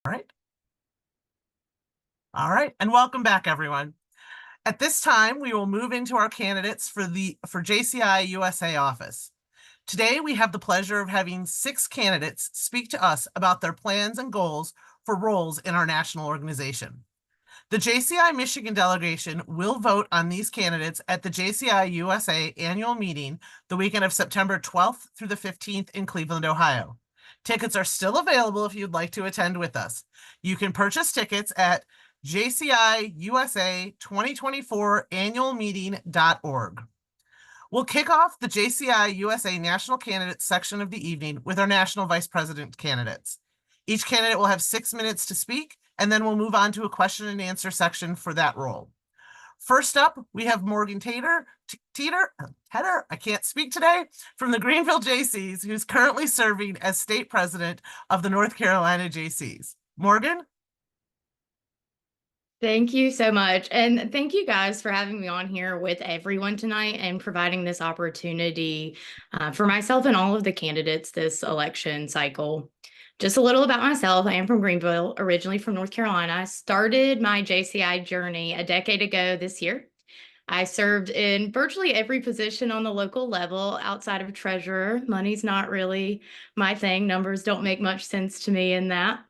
All right. All right. And welcome back, everyone. At this time, we will move into our candidates for JCI USA office. Today, we have the pleasure of having 6 candidates speak to us about their plans and goals for roles in our national organization. The JCI Michigan delegation will vote on these candidates at the JCI USA annual meeting the weekend of September 12th through the 15th in Cleveland, Ohio. Tickets are still available if you'd like to attend with us. You can purchase tickets at jciusa2024annualmeeting.org. We'll kick off the JCI USA National Candidates section of the evening with our National Vice President candidates. Each candidate will have 6 minutes to speak, and then we'll move on to a question and answer section for that role. First up, we have Morgan Tedder, I can't speak today, from the Greenville JCs, who's currently serving as state president of the North Carolina JCs. Morgan? Thank you so much. And thank you guys for having me on here with everyone tonight and providing this opportunity for myself and all of the candidates this election cycle. Just a little about myself. I am from Greenville, originally from North Carolina. I started my JCI journey a decade ago this year. I served in virtually every position on the local level outside of treasurer. Money's not really my thing. Numbers don't make much sense to me in that.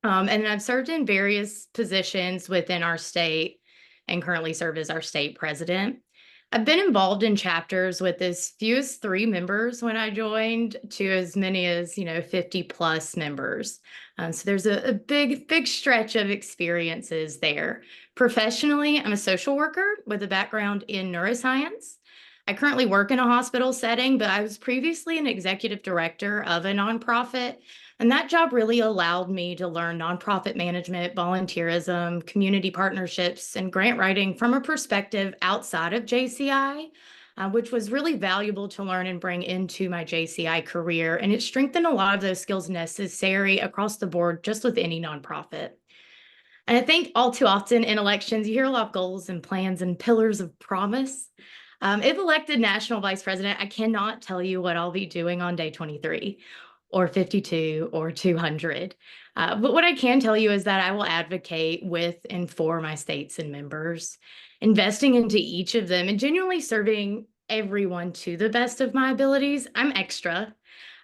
And I've served in various positions within our state and currently serve as our state president. I've been involved in chapters with as few as 3 members when I joined to as many as, 50 plus members. So there's a big stretch of experiences there. Professionally, I'm a social worker with a background in neuroscience. I currently work in a hospital setting, but I was previously an executive director of a nonprofit. And that job really allowed me to learn nonprofit management, volunteerism, community partnerships, and grant writing from a perspective outside of JCI, which was really valuable to learn and bring into my JCI career. And it strengthened a lot of those skills necessary across the board, just with any nonprofit. And I think all too often in elections, you hear a lot of goals and plans and pillars of promise. If elected national vice president, I cannot tell you what I'll be doing on day 23 or 52 or 200. But what I can tell you is that I will advocate with and for my states and members, investing into each of them and genuinely serving everyone to the best of my abilities. I'm extra.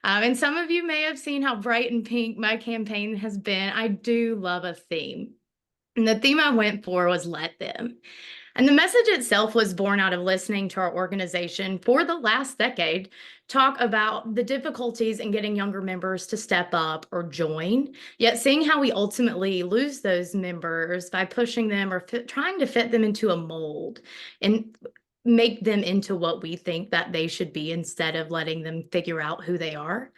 And some of you may have seen how bright and pink my campaign has been. I do love a theme. And the theme I went for was Let Them. And the message itself was born out of listening to our organization for the last decade talk about the difficulties in getting younger members to step up or join, yet seeing how we ultimately lose those members by pushing them or trying to fit them into a mold and make them into what we think that they should be instead of letting them figure out who they are.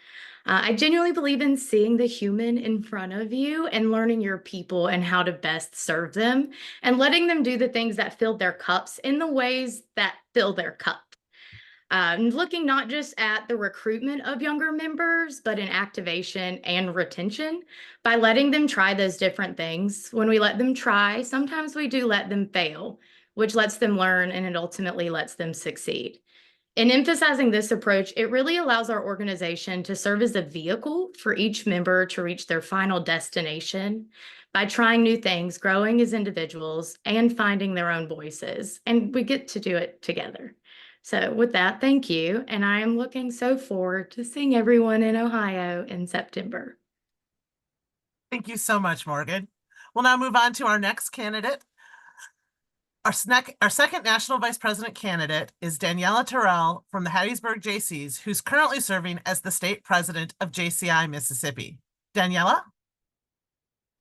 I genuinely believe in seeing the human in front of you and learning your people and how to best serve them and letting them do the things that fill their cups in the ways that fill their cup. Looking not just at the recruitment of younger members, but in activation and retention by letting them try those different things. When we let them try, sometimes we do let them fail, which lets them learn and it ultimately lets them succeed. In emphasizing this approach, it really allows our organization to serve as a vehicle for each member to reach their final destination by trying new things, growing as individuals, and finding their own voices. And we get to do it together. So with that, thank you. And I am looking so forward to seeing everyone in Ohio in September. Thank you so much, Morgan. We'll now move on to our next candidate. Our second national vice president candidate is Daniela Terrell from the Hattiesburg JCs, who's currently serving as the state president of JCI Mississippi. Daniela?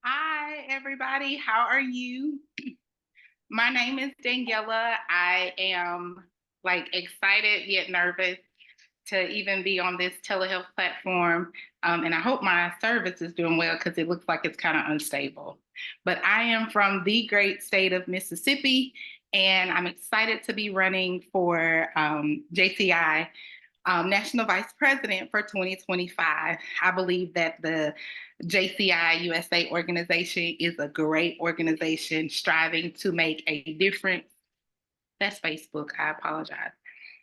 Hi, everybody. How are you? My name is Daniela. I am excited yet nervous to even be on this telehealth platform. And I hope my service is doing well because it looks like it's kind of unstable. But I am from the great state of Mississippi, and I'm excited to be running for JCI National Vice President for 2025. I believe that the JCI USA organization is a great organization striving to make a difference. That's Facebook, I apologize.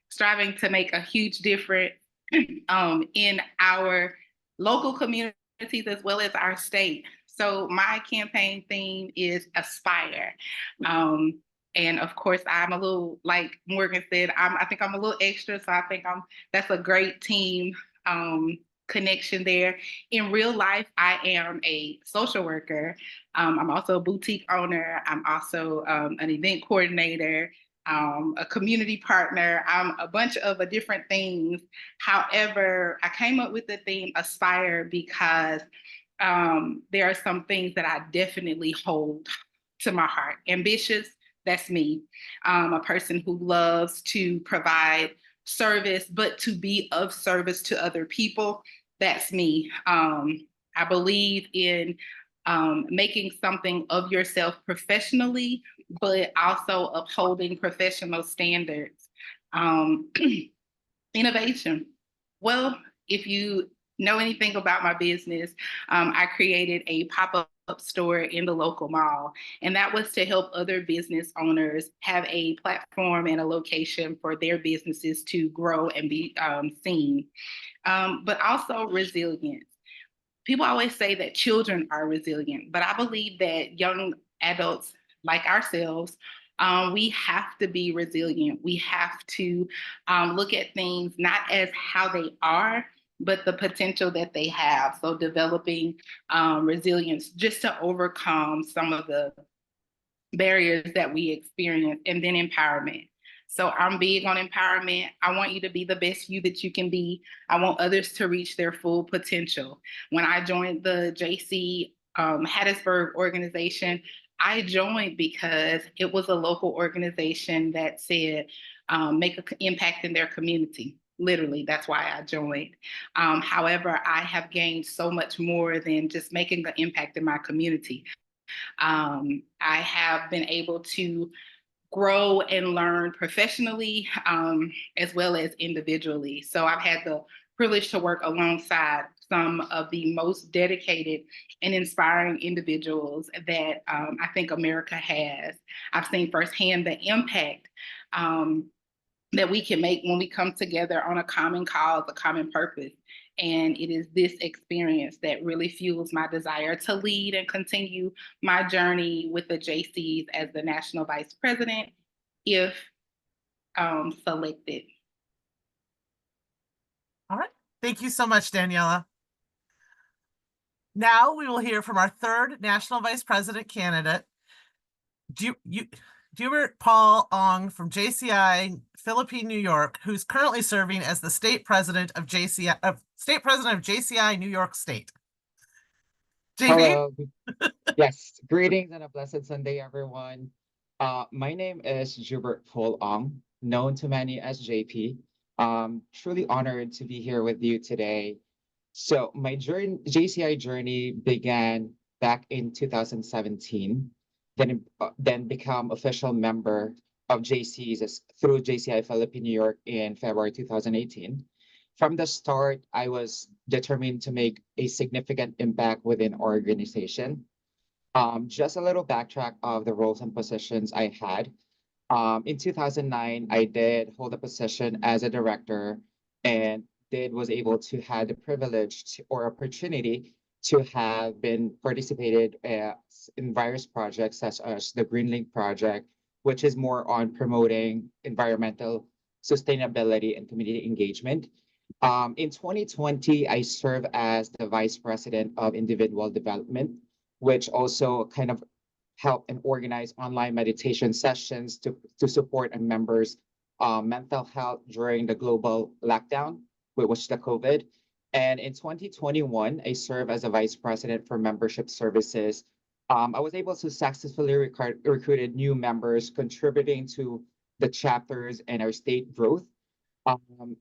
Striving to make a huge difference in our local communities as well as our state. So my campaign theme is Aspire. Um, and of course, I'm a little, like Morgan said, I think I'm a little extra. So I think that's a great team um, connection there. In real life, I am a social worker. I'm also a boutique owner. I'm also an event coordinator, a community partner. I'm a bunch of different things. However, I came up with the theme Aspire because there are some things that I definitely hold to my heart. Ambitious, that's me. A person who loves to provide service, but to be of service to other people, that's me. I believe in making something of yourself professionally, but also upholding professional standards. Um, Innovation. Well, if you know anything about my business, I created a pop-up store in the local mall, and that was to help other business owners have a platform and a location for their businesses to grow and be seen, but also resilience. People always say that children are resilient, but I believe that young adults like ourselves, we have to be resilient. We have to look at things not as how they are, but the potential that they have. So developing resilience just to overcome some of the barriers that we experience, and then empowerment. So I'm big on empowerment. I want you to be the best you that you can be. I want others to reach their full potential. When I joined the JC Hattiesburg organization, I joined because it was a local organization that said make an impact in their community. Literally, that's why I joined. However, I have gained so much more than just making the impact in my community. I have been able to grow and learn professionally as well as individually. So I've had the privilege to work alongside some of the most dedicated and inspiring individuals that I think America has. I've seen firsthand the impact that we can make when we come together on a common cause, a common purpose. And it is this experience that really fuels my desire to lead and continue my journey with the JCs as the National Vice President, if selected. All right. Thank you so much, Daniela. Now we will hear from our third National Vice President candidate, Hubert Paul Ong from JCI, Philippine, New York, who's currently serving as the state president of JCI, New York State. JV? Hello. Yes, greetings and a blessed Sunday, everyone. My name is Jubert Paul Ong, known to many as JP. Truly honored to be here with you today. So my JCI journey began back in 2017, then become official member of JCs through JCI Philippine New York in February 2018. From the start, I was determined to make a significant impact within our organization. Just a little backtrack of the roles and positions I had. In 2009, I did hold a position as a director and was able to have the privilege or opportunity to have been participated in various projects such as the Greenlink project, which is more on promoting environmental sustainability and community engagement. In 2020, I served as the Vice President of Individual Development, which also kind of help and organize online meditation sessions to support our members' mental health during the global lockdown, which was the COVID. And in 2021, I served as a vice president for membership services. I was able to successfully recruited new members, contributing to the chapters and our state growth.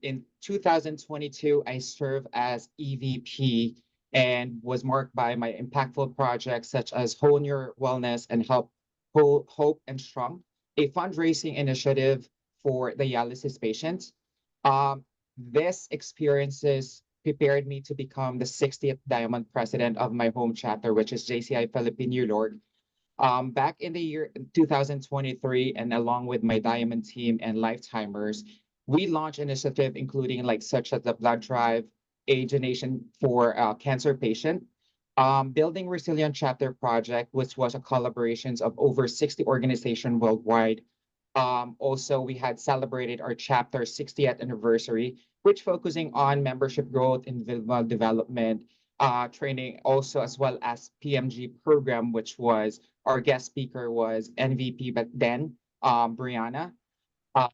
In 2022, I served as EVP and was marked by my impactful projects such as Hone Your Wellness and Hope and Strong, a fundraising initiative for dialysis patients. This experiences prepared me to become the 60th Diamond President of my home chapter, which is JCI Philippine New York. Back in the year 2023, and along with my Diamond team and Lifetimers, we launched initiative including like such as the blood drive, a donation for cancer patient, Building Resilient Chapter Project, which was a collaboration of over 60 organizations worldwide. Also, we had celebrated our chapter 60th anniversary, which focusing on membership growth, individual development, training, also as well as PMG program, which was our guest speaker was MVP, but then Brianna. Uh,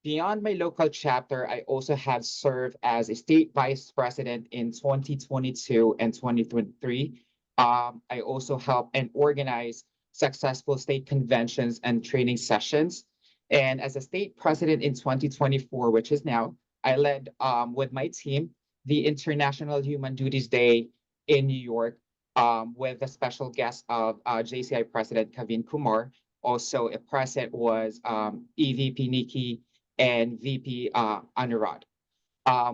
Beyond my local chapter, I also have served as a state vice president in 2022 and 2023. I also help and organize successful state conventions and training sessions. And as a state president in 2024, which is now, I led with my team the International Human Duties Day in New York with a special guest of JCI President Kavin Kumar. Also, a present was EVP Nikki and VP Anurad,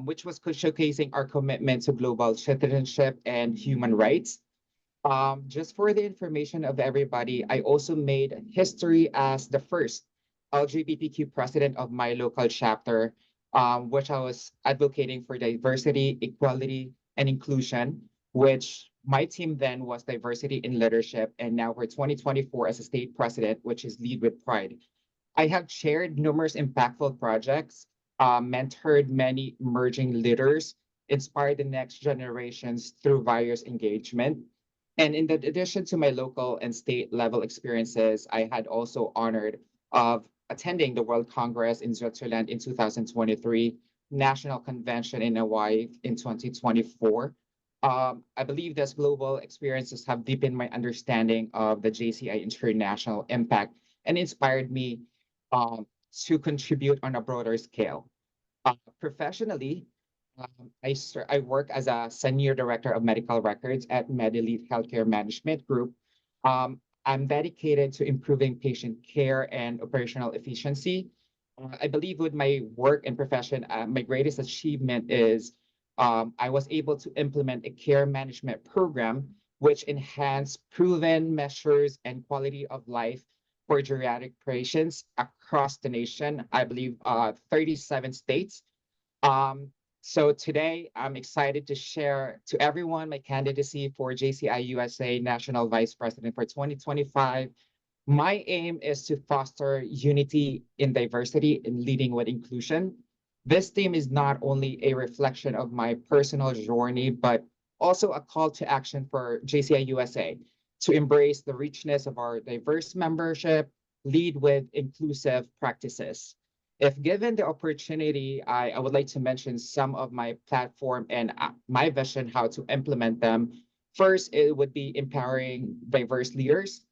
which was showcasing our commitment to global citizenship and human rights. Just for the information of everybody, I also made history as the first LGBTQ president of my local chapter, which I was advocating for diversity, equality, and inclusion, which my team then was diversity in leadership, and now for 2024 as a state president, which is Lead with Pride. I have chaired numerous impactful projects, mentored many emerging leaders, inspired the next generations through various engagement. And in addition to my local and state level experiences, I had also honored of attending the World Congress in Switzerland in 2023, National Convention in Hawaii in 2024. I believe these global experiences have deepened my understanding of the JCI international impact and inspired me um, to contribute on a broader scale. Professionally, I work as a senior director of medical records at MediLead Healthcare Management Group. I'm dedicated to improving patient care and operational efficiency. I believe with my work and profession, my greatest achievement is I was able to implement a care management program which enhanced proven measures and quality of life for geriatric patients across the nation. I believe 37 states. Um, so today I'm excited to share to everyone my candidacy for JCI USA National Vice President for 2025. My aim is to foster unity in diversity and leading with inclusion. This theme is not only a reflection of my personal journey, but also a call to action for JCI USA to embrace the richness of our diverse membership, lead with inclusive practices. If given the opportunity, I would like to mention some of my platform and my vision how to implement them. First, it would be empowering diverse leaders.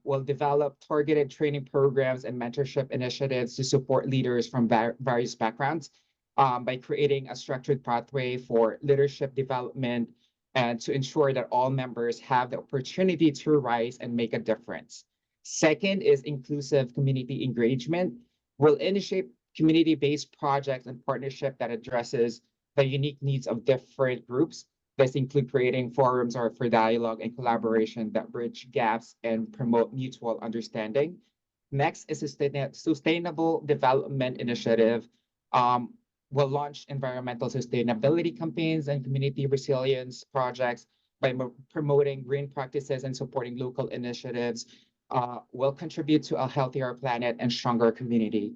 We'll develop targeted training programs and mentorship initiatives to support leaders from various backgrounds by creating a structured pathway for leadership development and to ensure that all members have the opportunity to rise and make a difference. Second is inclusive community engagement. We'll initiate community-based projects and partnership that addresses the unique needs of different groups. This include creating forums or for dialogue and collaboration that bridge gaps and promote mutual understanding. Next is sustainable development initiative. We'll launch environmental sustainability campaigns and community resilience projects by promoting green practices and supporting local initiatives. Will contribute to a healthier planet and stronger community.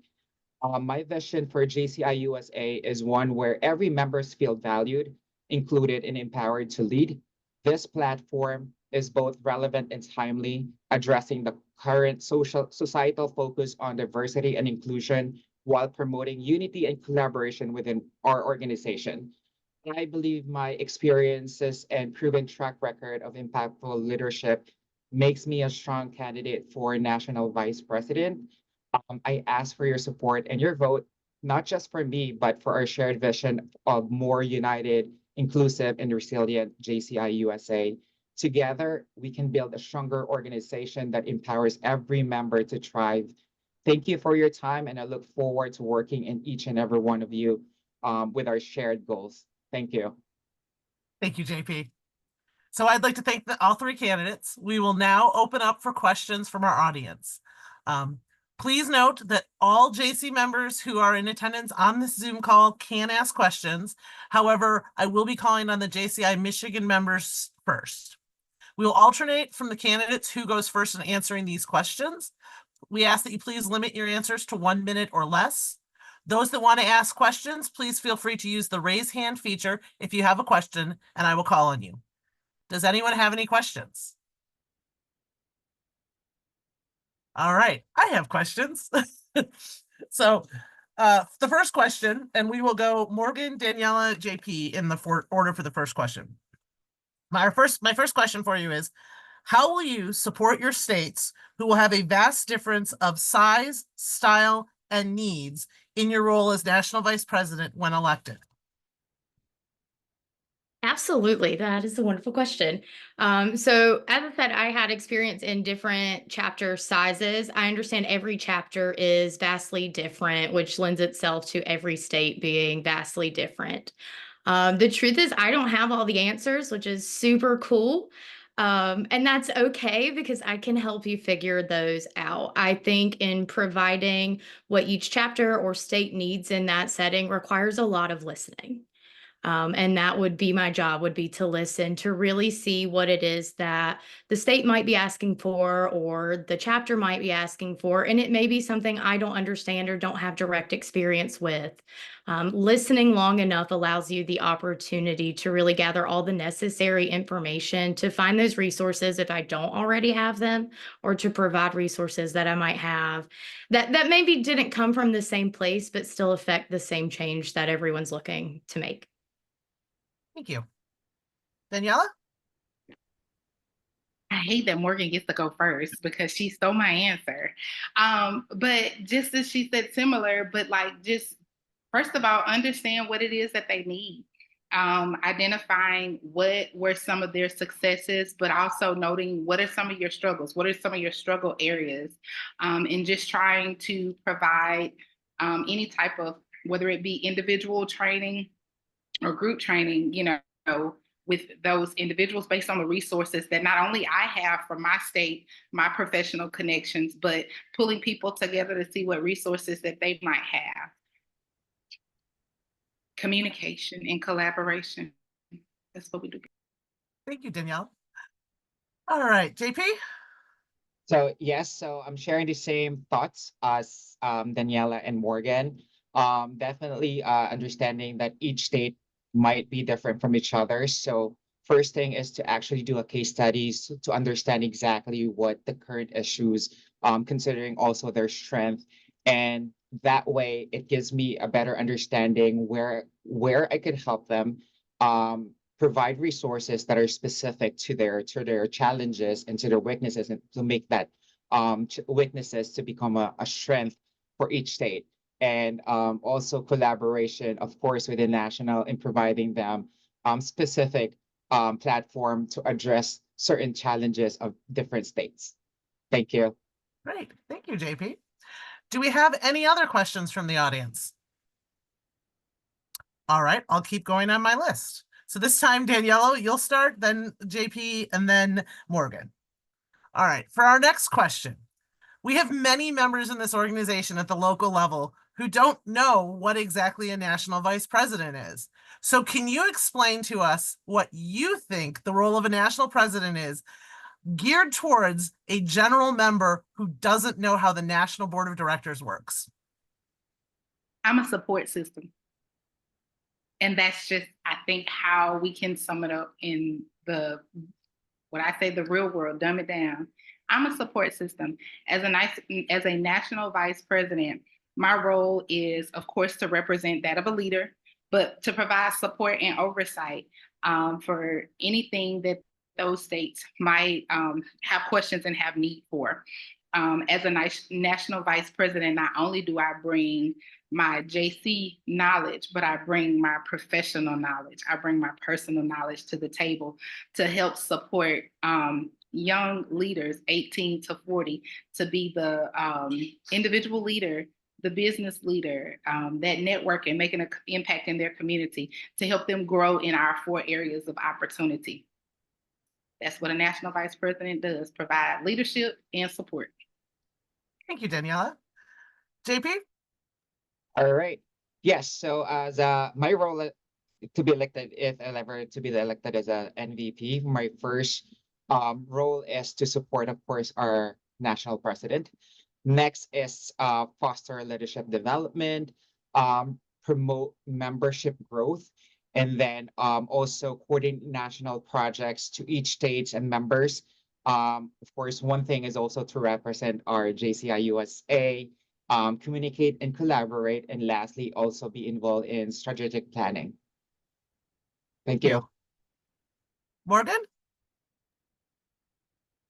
My vision for JCI USA is one where every members feel valued, included, and empowered to lead. This platform is both relevant and timely, addressing the current societal focus on diversity and inclusion while promoting unity and collaboration within our organization. I believe my experiences and proven track record of impactful leadership makes me a strong candidate for national vice president. I ask for your support and your vote, not just for me, but for our shared vision of more united, inclusive, and resilient JCI USA. Together, we can build a stronger organization that empowers every member to thrive. Thank you for your time, and I look forward to working in each and every one of you with our shared goals. Thank you. Thank you, JP. So I'd like to thank all three candidates. We will now open up for questions from our audience. Please note that all JC members who are in attendance on this Zoom call can ask questions. However, I will be calling on the JCI Michigan members first. We will alternate from the candidates who goes first in answering these questions. We ask that you please limit your answers to 1 minute or less. Those that want to ask questions, please feel free to use the raise hand feature if you have a question, and I will call on you. Does anyone have any questions? All right, I have questions. So the first question, and we will go Morgan, Daniela, JP in the order for the first question. My first question for you is, how will you support your states who will have a vast difference of size, style, and needs in your role as National Vice President when elected? Absolutely. That is a wonderful question. So as I said, I had experience in different chapter sizes. I understand every chapter is vastly different, which lends itself to every state being vastly different. The truth is I don't have all the answers, which is super cool. And that's okay because I can help you figure those out. I think in providing what each chapter or state needs in that setting requires a lot of listening. And that would be my job, would be to listen, to really see what it is that the state might be asking for or the chapter might be asking for. And it may be something I don't understand or don't have direct experience with. Listening long enough allows you the opportunity to really gather all the necessary information to find those resources if I don't already have them, or to provide resources that I might have that maybe didn't come from the same place, but still affect the same change that everyone's looking to make. Thank you. Daniela? I hate that Morgan gets to go first because she stole my answer. But just as she said, similar, but like just first of all, understand what it is that they need. Identifying what were some of their successes, but also noting what are some of your struggles, what are some of your struggle areas, and just trying to provide any type of, whether it be individual training or group training, with those individuals based on the resources that not only I have from my state, my professional connections, but pulling people together to see what resources that they might have. Communication and collaboration. That's what we do. Thank you, Danielle. All right, JP? So yes, so I'm sharing the same thoughts as Daniela and Morgan. Definitely understanding that each state might be different from each other. So first thing is to actually do a case studies to understand exactly what the current issues, considering also their strength. And that way it gives me a better understanding where I could help them, provide resources that are specific to their challenges and to their weaknesses, and to make that weaknesses to become a strength for each state. And also collaboration, of course, with the national in providing them specific platform to address certain challenges of different states. Thank you. Great. Thank you, JP. Do we have any other questions from the audience? All right, I'll keep going on my list. So this time, Daniela, you'll start, then JP, and then Morgan. All right, for our next question, we have many members in this organization at the local level who don't know what exactly a national vice president is. So can you explain to us what you think the role of a national president is, geared towards a general member who doesn't know how the National Board of Directors works? I'm a support system. And that's just, I think, how we can sum it up in what I say, the real world, dumb it down. I'm a support system. As a national vice president, my role is, of course, to represent that of a leader, but to provide support and oversight for anything that those states might have questions and have need for. As a national vice president, not only do I bring my JC knowledge, but I bring my professional knowledge. I bring my personal knowledge to the table to help support young leaders, 18 to 40, to be the individual leader, the business leader, that network and making an impact in their community to help them grow in our 4 areas of opportunity. That's what a national vice president does, provide leadership and support. Thank you, Daniela. JP? All right. Yes. So as my role to be elected, if I ever to be elected as a NVP, my first role is to support, of course, our national president. Next is foster leadership development, promote membership growth, and then also coordinate national projects to each states and members. Of course, one thing is also to represent our JCI USA, communicate and collaborate, and lastly, also be involved in strategic planning. Thank you. Morgan?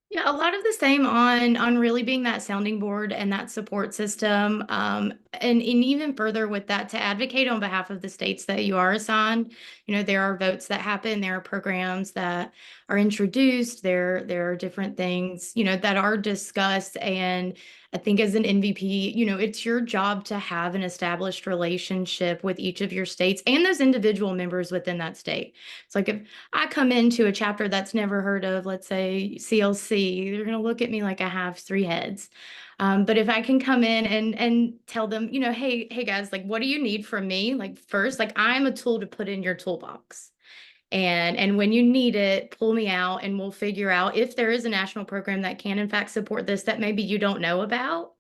Yeah, a lot of the same on really being that sounding board and that support system. And even further with that, to advocate on behalf of the states that you are assigned. You know, there are votes that happen, there are programs that are introduced, there are different things, you know, that are discussed. And I think as an NVP, you know, it's your job to have an established relationship with each of your states and those individual members within that state. It's like if I come into a chapter that's never heard of, let's say CLC, they're going to look at me like I have three heads. But if I can come in and tell them, you know, hey guys, like, what do you need from me? Like first, like I'm a tool to put in your toolbox. And when you need it, pull me out and we'll figure out if there is a national program that can in fact support this that maybe you don't know about.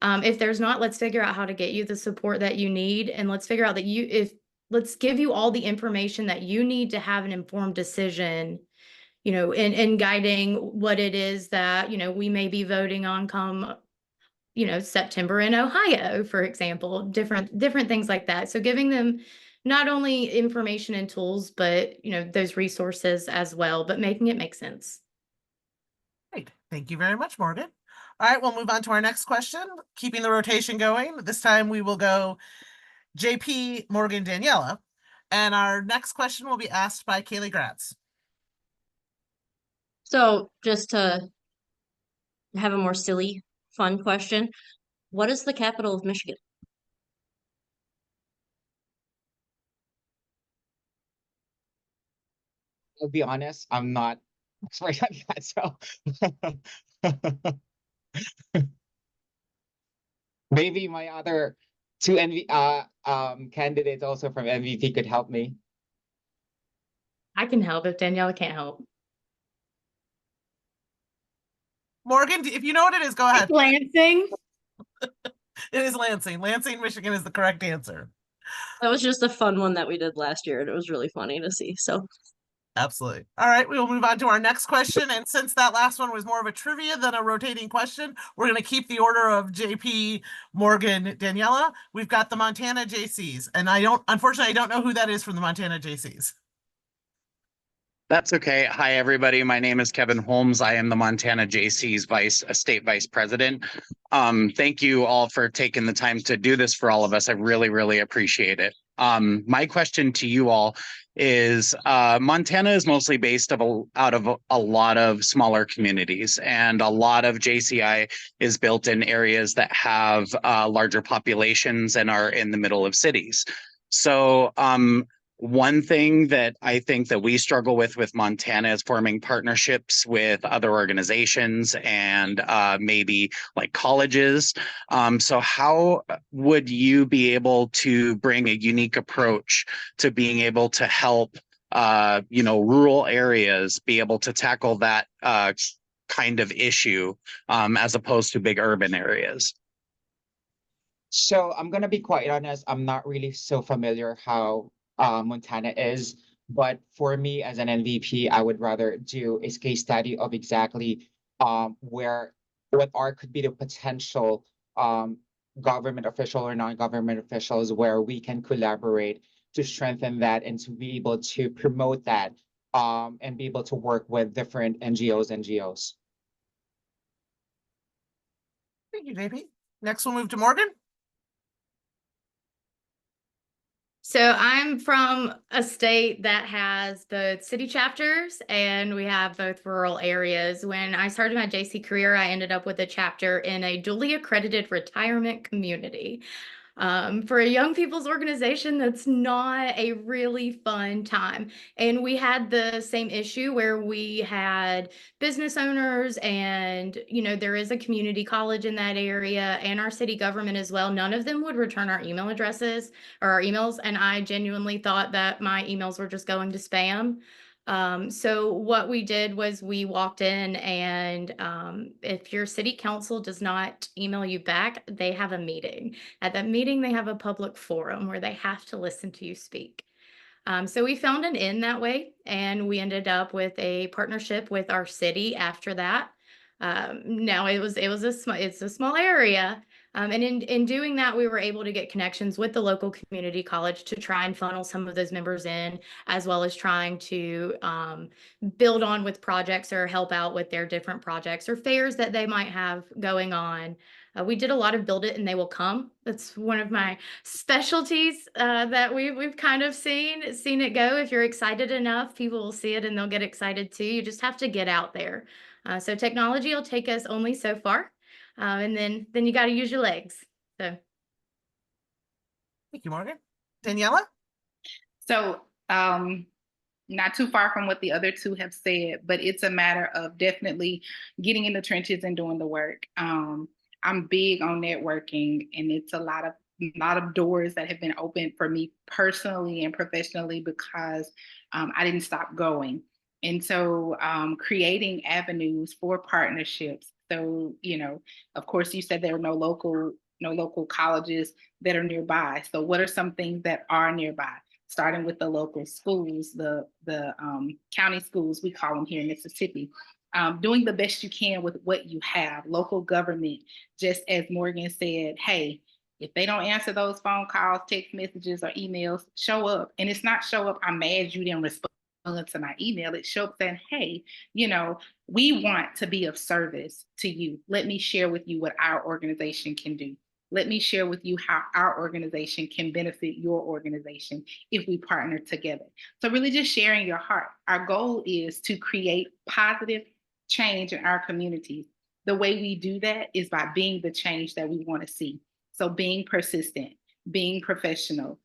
If there's not, let's figure out how to get you the support that you need. And let's figure out that let's give you all the information that you need to have an informed decision, you know, in guiding what it is that, you know, we may be voting on come, you know, September in Ohio, for example, different things like that. So giving them not only information and tools, but, you know, those resources as well, but making it make sense. Great. Thank you very much, Morgan. All right, we'll move on to our next question, keeping the rotation going. This time we will go JP, Morgan, Daniela. And our next question will be asked by Kaylee Gratz. So just to have a more silly, fun question, what is the capital of Michigan? I'll be honest, I'm not expert on that. So maybe my other two candidates also from MVP could help me. I can help if Daniela can't help. Morgan, if you know what it is, go ahead. Lansing. It is Lansing. Lansing, Michigan is the correct answer. That was just a fun one that we did last year, and it was really funny to see. So Absolutely. All right, we will move on to our next question. And since that last one was more of a trivia than a rotating question, we're going to keep the order of JP, Morgan, Daniela. We've got the Montana JCs. And unfortunately, I don't know who that is from the Montana JCs. That's okay. Hi, everybody. My name is Kevin Holmes. I am the Montana JC's state vice president. Thank you all for taking the time to do this for all of us. I really, really appreciate it. My question to you all is Montana is mostly based out of a lot of smaller communities, and a lot of JCI is built in areas that have larger populations and are in the middle of cities. So one thing that I think that we struggle with Montana is forming partnerships with other organizations and maybe like colleges. So how would you be able to bring a unique approach to being able to help rural areas be able to tackle that kind of issue as opposed to big urban areas? So I'm gonna be quite honest, I'm not really so familiar how Montana is. But for me as an MVP, I would rather do a case study of exactly what could be the potential government official or non-government officials where we can collaborate to strengthen that and to be able to promote that and be able to work with different NGOs and GOs. Thank you, JP. Next, we'll move to Morgan. So I'm from a state that has both city chapters and we have both rural areas. When I started my JC career, I ended up with a chapter in a duly accredited retirement community. For a young people's organization, that's not a really fun time. And we had the same issue where we had business owners and, there is a community college in that area and our city government as well. None of them would return our email addresses or our emails. And I genuinely thought that my emails were just going to spam. So what we did was we walked in and if your city council does not email you back, they have a meeting. At that meeting, they have a public forum where they have to listen to you speak. So we found an in that way, and we ended up with a partnership with our city after that. Now it's a small area, and in doing that, we were able to get connections with the local community college to try and funnel some of those members in, as well as trying to build on with projects or help out with their different projects or fairs that they might have going on. We did a lot of build it and they will come. That's one of my specialties that we've kind of seen it go. If you're excited enough, people will see it and they'll get excited too. You just have to get out there. So technology will take us only so far, and then you got to use your legs. So Thank you, Morgan. Daniela? So, not too far from what the other two have said, but it's a matter of definitely getting in the trenches and doing the work. I'm big on networking, and it's a lot of doors that have been opened for me personally and professionally because I didn't stop going. And so creating avenues for partnerships. So, of course, you said there are no local colleges that are nearby. So what are some things that are nearby? Starting with the local schools, the county schools, we call them here in Mississippi. Doing the best you can with what you have, local government, just as Morgan said, hey, if they don't answer those phone calls, text messages, or emails, show up. And it's not show up, I'm mad you didn't respond to my email. It show up saying, hey, we want to be of service to you. Let me share with you what our organization can do. Let me share with you how our organization can benefit your organization if we partner together. So really just sharing your heart. Our goal is to create positive change in our communities. The way we do that is by being the change that we want to see. So being persistent, being professional,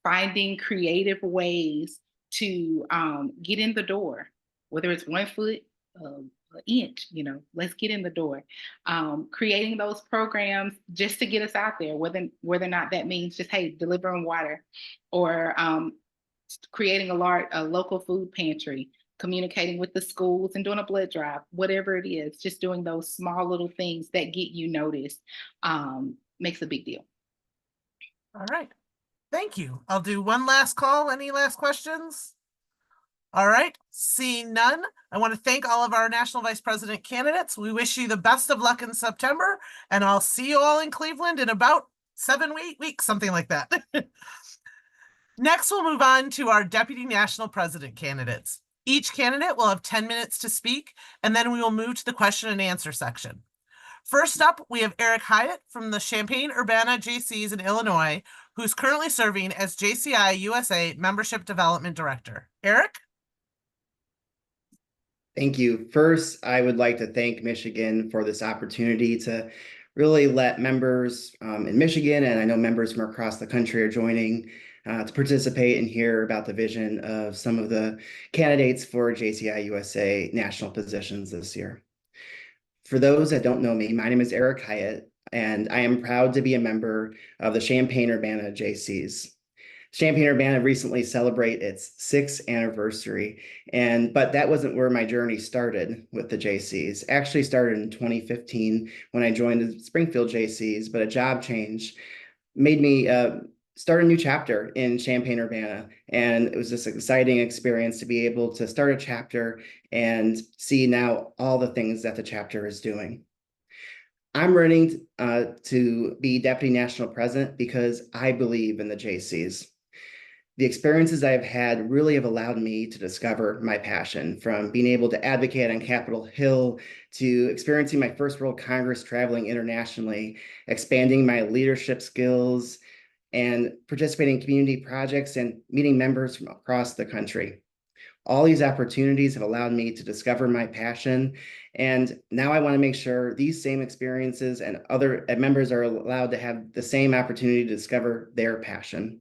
finding creative ways to get in the door, whether it's 1 foot, an inch, let's get in the door. Creating those programs just to get us out there, whether or not that means just, hey, delivering water or creating a local food pantry, communicating with the schools and doing a blood drive, whatever it is, just doing those small little things that get you noticed makes a big deal. All right. Thank you. I'll do one last call. Any last questions? All right. Seeing none, I want to thank all of our National Vice President candidates. We wish you the best of luck in September, and I'll see you all in Cleveland in about 7 weeks, something like that. Next, we'll move on to our Deputy National President candidates. Each candidate will have 10 minutes to speak, and then we will move to the question and answer section. First up, we have Eric Hyatt from the Champaign-Urbana JCs in Illinois, who's currently serving as JCI USA Membership Development Director. Eric? Thank you. First, I would like to thank Michigan for this opportunity to really let members in Michigan, and I know members from across the country are joining to participate and hear about the vision of some of the candidates for JCI USA national positions this year. For those that don't know me, my name is Eric Hyatt, and I am proud to be a member of the Champaign-Urbana JCs. Champaign-Urbana recently celebrated its 6th anniversary, but that wasn't where my journey started with the JCs. Actually started in 2015 when I joined the Springfield JCs, but a job change made me start a new chapter in Champaign-Urbana, and it was this exciting experience to be able to start a chapter and see now all the things that the chapter is doing. I'm running to be Deputy National President because I believe in the JCs. The experiences I've had really have allowed me to discover my passion, from being able to advocate on Capitol Hill to experiencing my first World Congress, traveling internationally, expanding my leadership skills, and participating in community projects and meeting members from across the country. All these opportunities have allowed me to discover my passion. And now I want to make sure these same experiences and other members are allowed to have the same opportunity to discover their passion.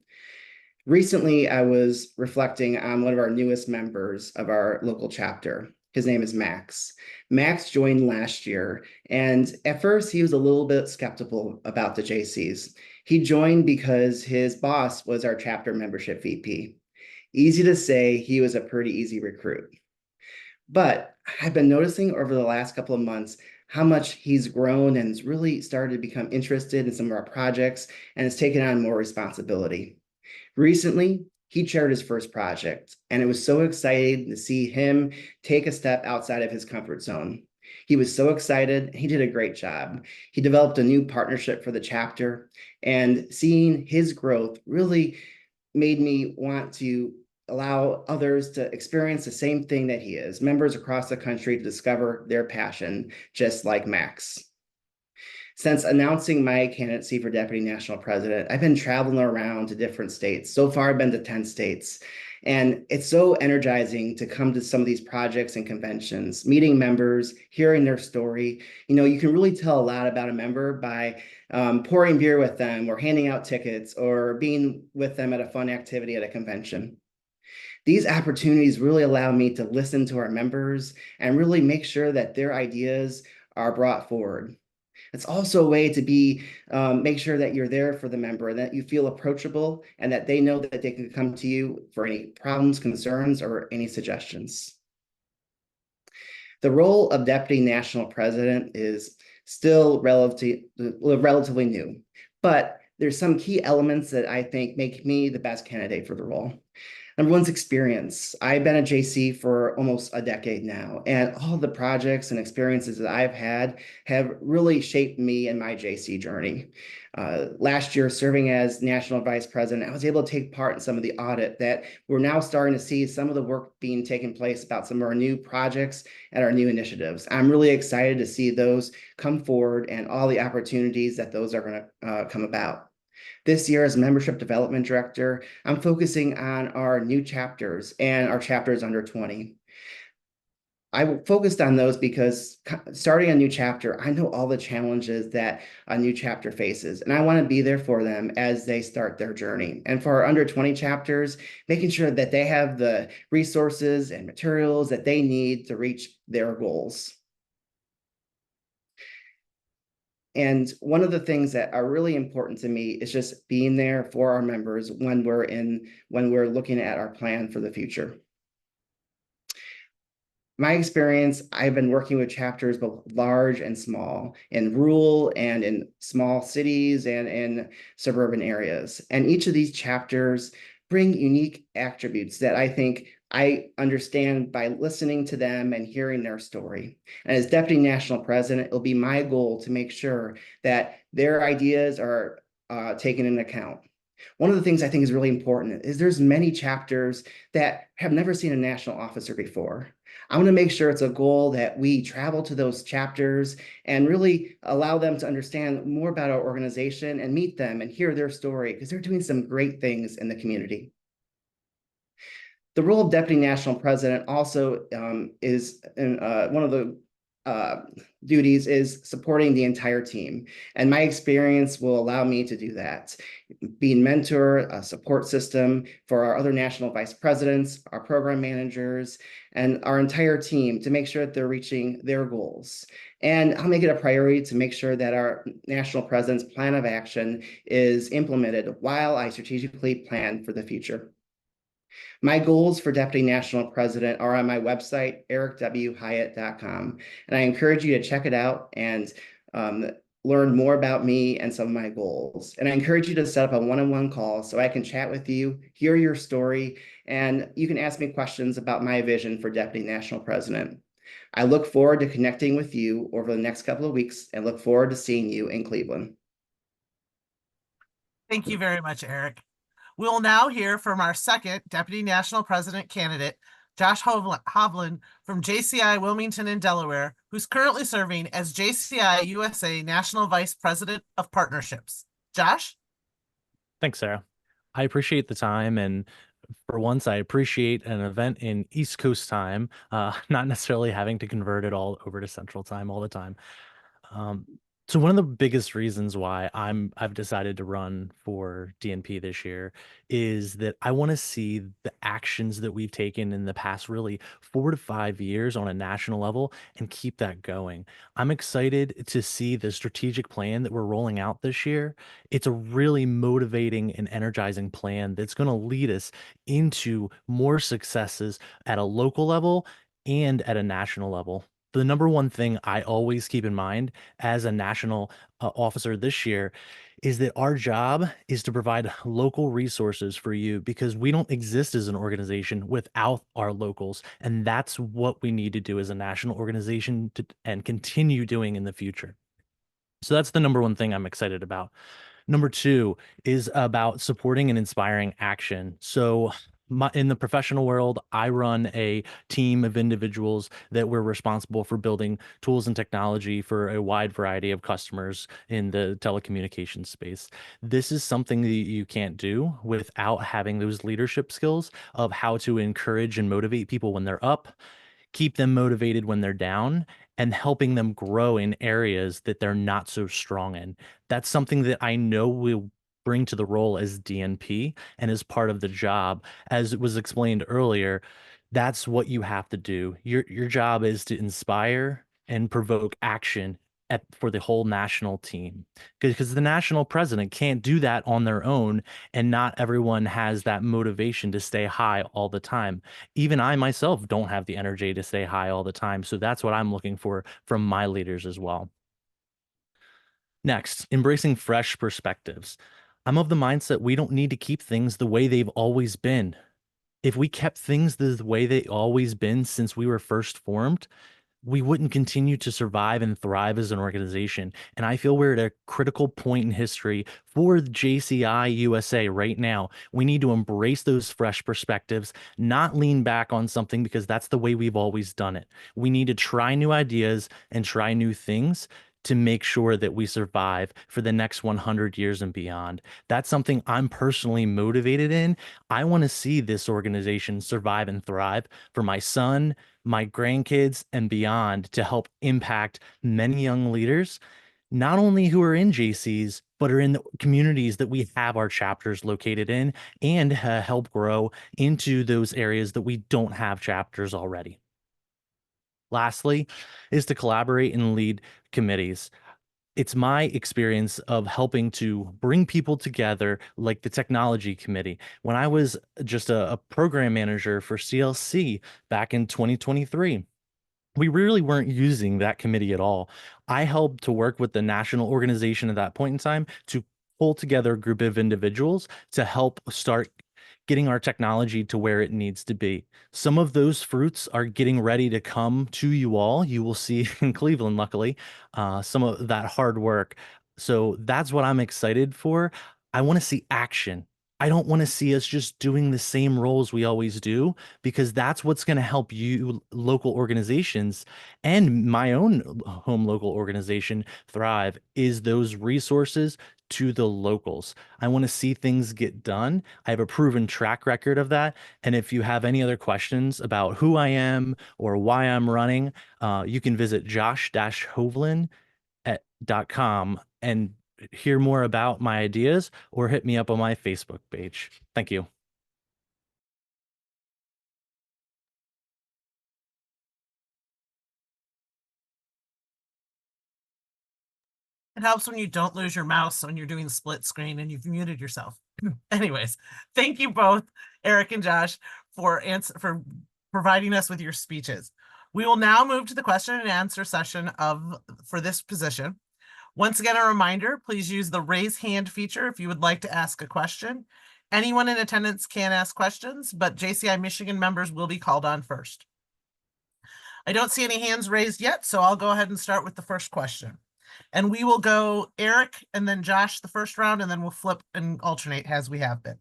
Recently, I was reflecting on one of our newest members of our local chapter. His name is Max. Max joined last year, and at first he was a little bit skeptical about the JCs. He joined because his boss was our chapter membership VP. Easy to say, he was a pretty easy recruit. But I've been noticing over the last couple of months how much he's grown and has really started to become interested in some of our projects and has taken on more responsibility. Recently, he chaired his first project, and it was so exciting to see him take a step outside of his comfort zone. He was so excited. He did a great job. He developed a new partnership for the chapter, and seeing his growth really made me want to allow others to experience the same thing that he is, members across the country to discover their passion, just like Max. Since announcing my candidacy for deputy national president, I've been traveling around to different states. So far, I've been to 10 states. And it's so energizing to come to some of these projects and conventions, meeting members, hearing their story. You know, you can really tell a lot about a member by pouring beer with them or handing out tickets or being with them at a fun activity at a convention. These opportunities really allow me to listen to our members and really make sure that their ideas are brought forward. It's also a way to make sure that you're there for the member and that you feel approachable and that they know that they can come to you for any problems, concerns, or any suggestions. The role of deputy national president is still relatively new, but there's some key elements that I think make me the best candidate for the role. Number one's experience. I've been a JC for almost a decade now, and all the projects and experiences that I've had have really shaped me in my JC journey. Last year, serving as national vice president, I was able to take part in some of the audit that we're now starting to see some of the work being taken place about some of our new projects and our new initiatives. I'm really excited to see those come forward and all the opportunities that those are going to come about. This year, as membership development director, I'm focusing on our new chapters and our chapters under 20. I focused on those because starting a new chapter, I know all the challenges that a new chapter faces, and I want to be there for them as they start their journey. And for our under 20 chapters, making sure that they have the resources and materials that they need to reach their goals. And one of the things that are really important to me is just being there for our members when we're looking at our plan for the future. My experience, I've been working with chapters both large and small, in rural and in small cities and in suburban areas. And each of these chapters bring unique attributes that I think I understand by listening to them and hearing their story. And as deputy national president, it'll be my goal to make sure that their ideas are taken into account. One of the things I think is really important is there's many chapters that have never seen a national officer before. I want to make sure it's a goal that we travel to those chapters and really allow them to understand more about our organization and meet them and hear their story because they're doing some great things in the community. The role of deputy national president also is one of the duties is supporting the entire team. And my experience will allow me to do that. Being mentor, a support system for our other national vice presidents, our program managers, and our entire team to make sure that they're reaching their goals. And I'll make it a priority to make sure that our national president's plan of action is implemented while I strategically plan for the future. My goals for Deputy National President are on my website, ericwhyatt.com, and I encourage you to check it out and learn more about me and some of my goals. And I encourage you to set up a one-on-one call so I can chat with you, hear your story, and you can ask me questions about my vision for Deputy National President. I look forward to connecting with you over the next couple of weeks and look forward to seeing you in Cleveland. Thank you very much, Eric. We will now hear from our second Deputy National President candidate, Josh Hovland from JCI Wilmington in Delaware, who's currently serving as JCI USA National Vice President of Partnerships. Josh? Thanks, Sarah. I appreciate the time and For once, I appreciate an event in East Coast time, not necessarily having to convert it all over to Central time all the time. Um, so one of the biggest reasons why I've decided to run for DNP this year is that I want to see the actions that we've taken in the past really 4 to 5 years on a national level and keep that going. I'm excited to see the strategic plan that we're rolling out this year. It's a really motivating and energizing plan that's going to lead us into more successes at a local level and at a national level. The number one thing I always keep in mind as a national officer this year is that our job is to provide local resources for you because we don't exist as an organization without our locals. And that's what we need to do as a national organization and continue doing in the future. So that's the number one thing I'm excited about. Number two is about supporting and inspiring action. So, in the professional world, I run a team of individuals that we're responsible for building tools and technology for a wide variety of customers in the telecommunications space. This is something that you can't do without having those leadership skills of how to encourage and motivate people when they're up, keep them motivated when they're down, and helping them grow in areas that they're not so strong in. That's something that I know will bring to the role as DNP and as part of the job. As it was explained earlier, that's what you have to do. Your job is to inspire and provoke action for the whole national team. Because the national president can't do that on their own, and not everyone has that motivation to stay high all the time. Even I myself don't have the energy to stay high all the time. So that's what I'm looking for from my leaders as well. Next, embracing fresh perspectives. I'm of the mindset we don't need to keep things the way they've always been. If we kept things the way they always been since we were first formed, we wouldn't continue to survive and thrive as an organization. And I feel we're at a critical point in history for the JCI USA right now. We need to embrace those fresh perspectives, not lean back on something because that's the way we've always done it. We need to try new ideas and try new things to make sure that we survive for the next 100 years and beyond. That's something I'm personally motivated in. I want to see this organization survive and thrive for my son, my grandkids, and beyond to help impact many young leaders, not only who are in JCs, but are in the communities that we have our chapters located in, and help grow into those areas that we don't have chapters already. Lastly, is to collaborate and lead committees. It's my experience of helping to bring people together, like the technology committee. When I was just a program manager for CLC back in 2023, we really weren't using that committee at all. I helped to work with the national organization at that point in time to pull together a group of individuals to help start getting our technology to where it needs to be. Some of those fruits are getting ready to come to you all. You will see in Cleveland, luckily, some of that hard work. So that's what I'm excited for. I want to see action. I don't want to see us just doing the same roles we always do, because that's what's going to help you local organizations and my own home local organization thrive, is those resources to the locals. I want to see things get done. I have a proven track record of that. And if you have any other questions about who I am or why I'm running, you can visit josh-hovlin.com and hear more about my ideas, or hit me up on my Facebook page. Thank you. It helps when you don't lose your mouse when you're doing split screen and you've muted yourself. Anyways, thank you both, Eric and Josh, for providing us with your speeches. We will now move to the question and answer session for this position. Once again, a reminder, please use the raise hand feature if you would like to ask a question. Anyone in attendance can ask questions, but JCI Michigan members will be called on first. I don't see any hands raised yet, so I'll go ahead and start with the first question. And we will go Eric and then Josh the first round, and then we'll flip and alternate as we have been.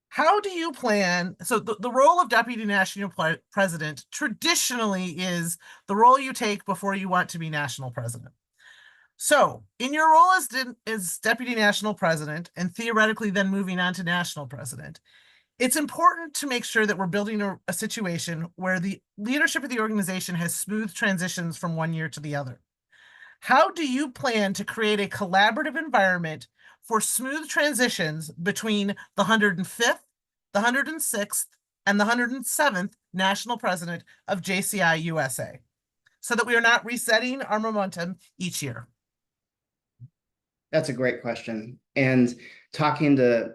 How do you plan? So the role of Deputy National President traditionally is the role you take before you want to be National President. So, in your role as Deputy National President and theoretically then moving on to National President, it's important to make sure that we're building a situation where the leadership of the organization has smooth transitions from one year to the other. How do you plan to create a collaborative environment for smooth transitions between the 105th, the 106th, and the 107th National President of JCI USA, so that we are not resetting our momentum each year? That's a great question. And talking to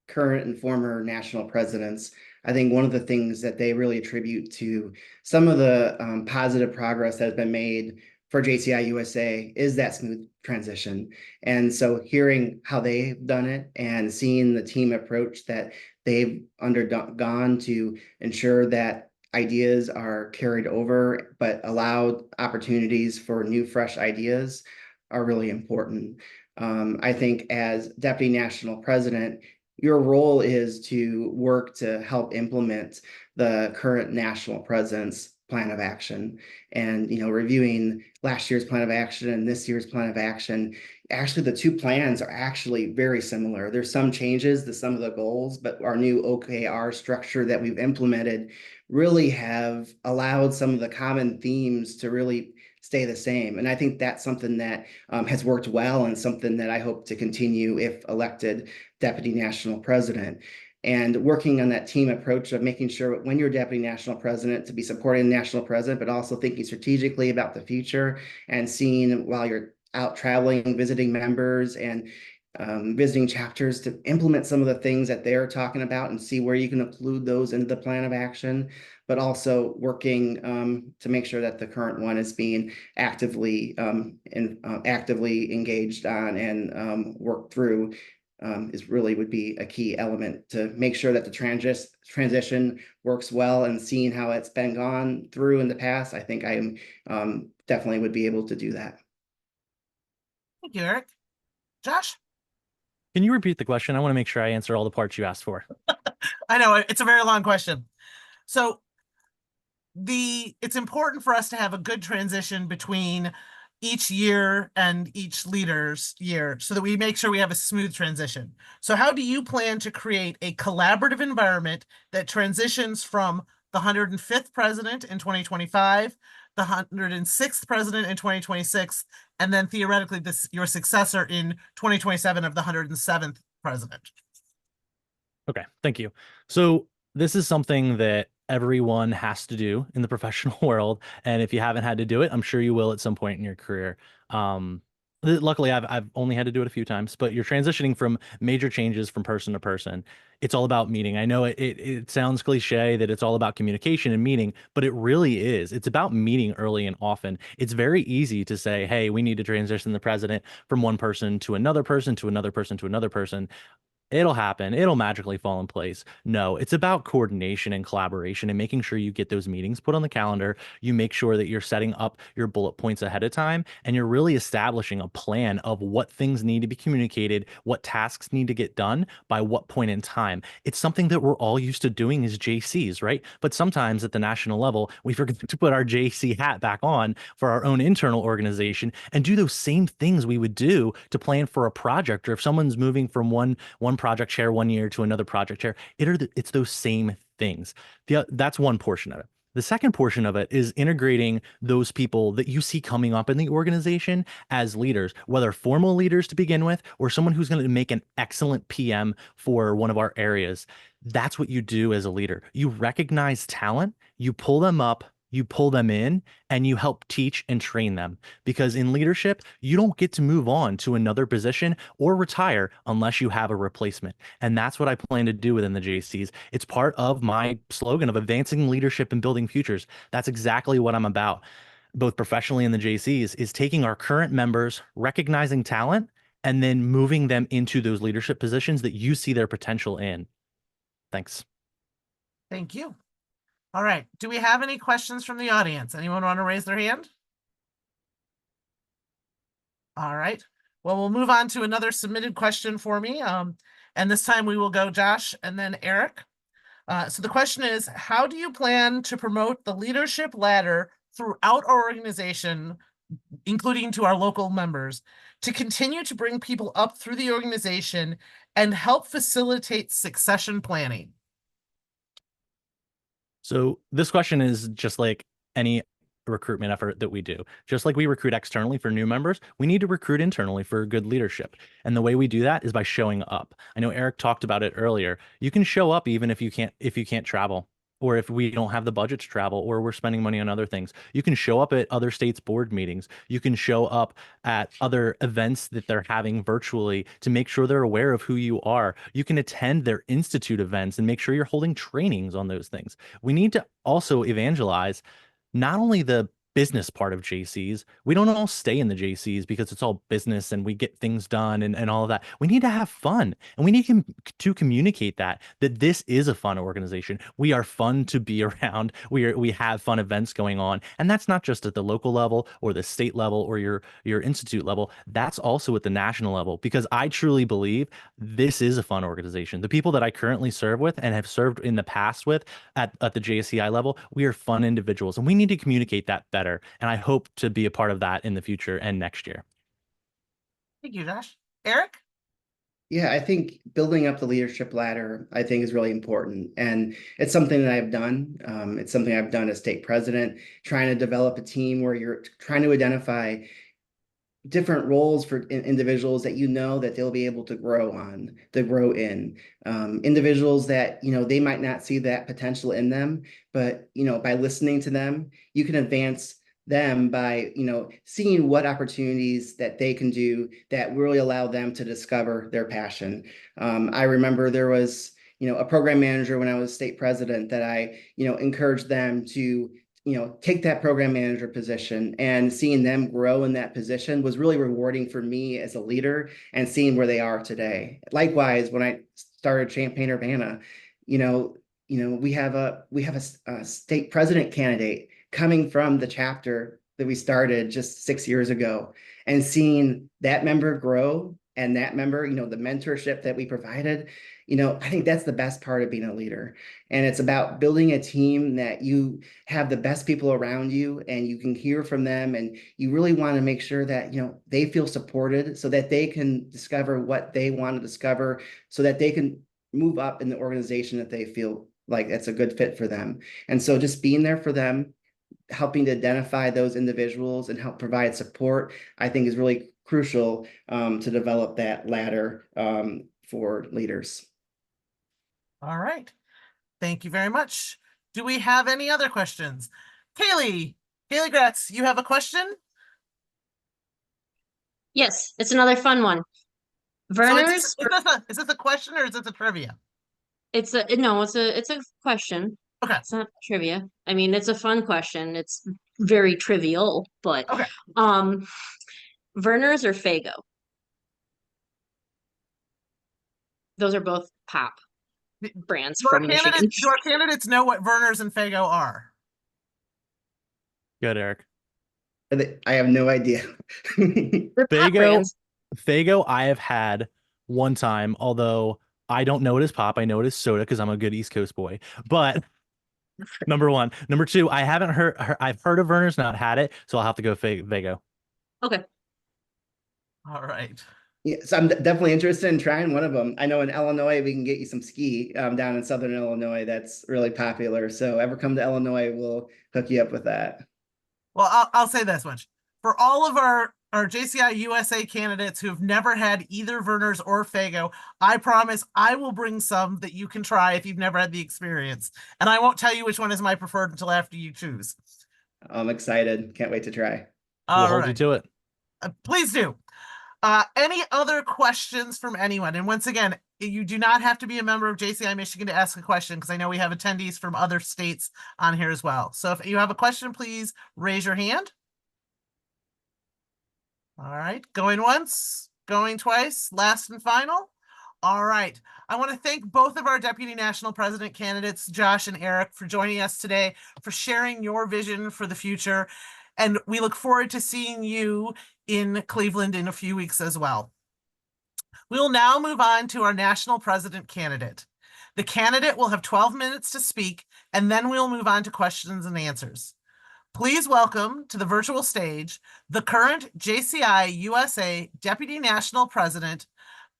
current and former national presidents, I think one of the things that they really attribute to some of the positive progress that has been made for JCI USA is that smooth transition. And so hearing how they've done it and seeing the team approach that they've undergone to ensure that ideas are carried over, but allowed opportunities for new, fresh ideas are really important. I think as Deputy National President, your role is to work to help implement the current national president's plan of action, and reviewing last year's plan of action and this year's plan of action. Actually, the two plans are actually very similar. There's some changes to some of the goals, but our new OKR structure that we've implemented really have allowed some of the common themes to really stay the same. And I think that's something that has worked well, and something that I hope to continue if elected Deputy National President. And working on that team approach of making sure when you're Deputy National President to be supporting the National President, but also thinking strategically about the future and seeing while you're out traveling, visiting members and visiting chapters to implement some of the things that they're talking about and see where you can include those into the plan of action, but also working to make sure that the current one is being actively actively engaged on and worked through. Would be a key element to make sure that the transition works well, and seeing how it's been gone through in the past. I think I am definitely would be able to do that. Thank you, Eric. Josh? Can you repeat the question? I want to make sure I answer all the parts you asked for. I know it's a very long question. So it's important for us to have a good transition between each year and each leader's year so that we make sure we have a smooth transition. So how do you plan to create a collaborative environment that transitions from the 105th president in 2025, the 106th president in 2026, and then theoretically your successor in 2027 of the 107th president? Okay, thank you. So this is something that everyone has to do in the professional world, and if you haven't had to do it, I'm sure you will at some point in your career. Luckily, I've only had to do it a few times, but you're transitioning from major changes from person to person. It's all about meeting. I know it sounds cliche that it's all about communication and meeting, but it really is. It's about meeting early and often. It's very easy to say, hey, we need to transition the president from one person to another person to another person to another person. It'll happen. It'll magically fall in place. No, it's about coordination and collaboration and making sure you get those meetings put on the calendar. You make sure that you're setting up your bullet points ahead of time, and you're really establishing a plan of what things need to be communicated, what tasks need to get done by what point in time. It's something that we're all used to doing as JCs, right? But sometimes at the national level, we forget to put our JC hat back on for our own internal organization and do those same things we would do to plan for a project, or if someone's moving from one project chair one year to another project chair. It's those same things. That's one portion of it. The second portion of it is integrating those people that you see coming up in the organization as leaders, whether formal leaders to begin with, or someone who's going to make an excellent PM for one of our areas. That's what you do as a leader. You recognize talent, you pull them up, you pull them in, and you help teach and train them. Because in leadership, you don't get to move on to another position or retire unless you have a replacement. And that's what I plan to do within the JCs. It's part of my slogan of advancing leadership and building futures. That's exactly what I'm about, both professionally in the JCs, is taking our current members, recognizing talent, and then moving them into those leadership positions that you see their potential in. Thanks. Thank you. All right. Do we have any questions from the audience? Anyone want to raise their hand? All right. Well, we'll move on to another submitted question for me. And this time we will go Josh and then Eric. So the question is, how do you plan to promote the leadership ladder throughout our organization including to our local members, to continue to bring people up through the organization and help facilitate succession planning? So this question is just like any recruitment effort that we do. Just like we recruit externally for new members, we need to recruit internally for good leadership. And the way we do that is by showing up. I know Eric talked about it earlier. You can show up even if you can't travel, or if we don't have the budget to travel, or we're spending money on other things. You can show up at other states' board meetings. You can show up at other events that they're having virtually to make sure they're aware of who you are. You can attend their institute events and make sure you're holding trainings on those things. We need to also evangelize not only the business part of JCs. We don't all stay in the JCs because it's all business and we get things done and all of that. We need to have fun, and we need to communicate that this is a fun organization. We are fun to be around. We have fun events going on, and that's not just at the local level or the state level or your institute level. That's also at the national level, because I truly believe this is a fun organization. The people that I currently serve with and have served in the past with at the JCI level, we are fun individuals, and we need to communicate that better. And I hope to be a part of that in the future and next year. Thank you, Josh. Eric? Yeah, I think building up the leadership ladder, I think, is really important. And it's something that I've done. It's something I've done as state president, trying to develop a team where you're trying to identify different roles for individuals that that they'll be able to grow in. Individuals that, they might not see that potential in them, but, by listening to them, you can advance them by, seeing what opportunities that they can do that really allow them to discover their passion. I remember there was, a program manager when I was state president that I, encouraged them to take that program manager position, and seeing them grow in that position was really rewarding for me as a leader, and seeing where they are today. Likewise, when I started Champaign-Urbana, we have a state president candidate coming from the chapter that we started just 6 years ago, and seeing that member grow, and that member, the mentorship that we provided, I think that's the best part of being a leader. And it's about building a team that you have the best people around you, and you can hear from them, and you really want to make sure that, they feel supported, so that they can discover what they want to discover, so that they can move up in the organization that they feel like that's a good fit for them. And so just being there for them, helping to identify those individuals and help provide support, I think, is really crucial to develop that ladder for leaders. All right. Thank you very much. Do we have any other questions? Kaylee Gratz, you have a question? Yes, it's another fun one. So Verner's, is this a question or is this a trivia? it's a question. Okay. It's not trivia. I mean, it's a fun question. It's very trivial, but Okay. Verner's or Fago? Those are both pop brands from Michigan. Do our candidates know what Verner's and Fago are? Good, Eric. I have no idea. They're pop brands. Fago I have had one time, although I don't know it as pop. I know it as soda because I'm a good East Coast boy. But number one. Number two, I haven't I've heard of Verner's, not had it, so I'll have to go Fago. Okay. All right. Yeah, so I'm definitely interested in trying one of them. I know in Illinois, we can get you some ski down in Southern Illinois. That's really popular. So ever come to Illinois, we'll hook you up with that. Well, I'll say this much. For all of our JCI USA candidates who have never had either Verner's or Fago, I promise I will bring some that you can try if you've never had the experience. And I won't tell you which one is my preferred until after you choose. I'm excited. Can't wait to try. We'll hold you to it. Please do. Any other questions from anyone? And once again, you do not have to be a member of JCI Michigan to ask a question, because I know we have attendees from other states on here as well. So if you have a question, please raise your hand. All right, going once, going twice, last and final. All right, I want to thank both of our Deputy National President candidates, Josh and Eric, for joining us today, for sharing your vision for the future. And we look forward to seeing you in Cleveland in a few weeks as well. We will now move on to our national president candidate. The candidate will have 12 minutes to speak, and then we'll move on to questions and answers. Please welcome to the virtual stage the current JCI USA Deputy National President,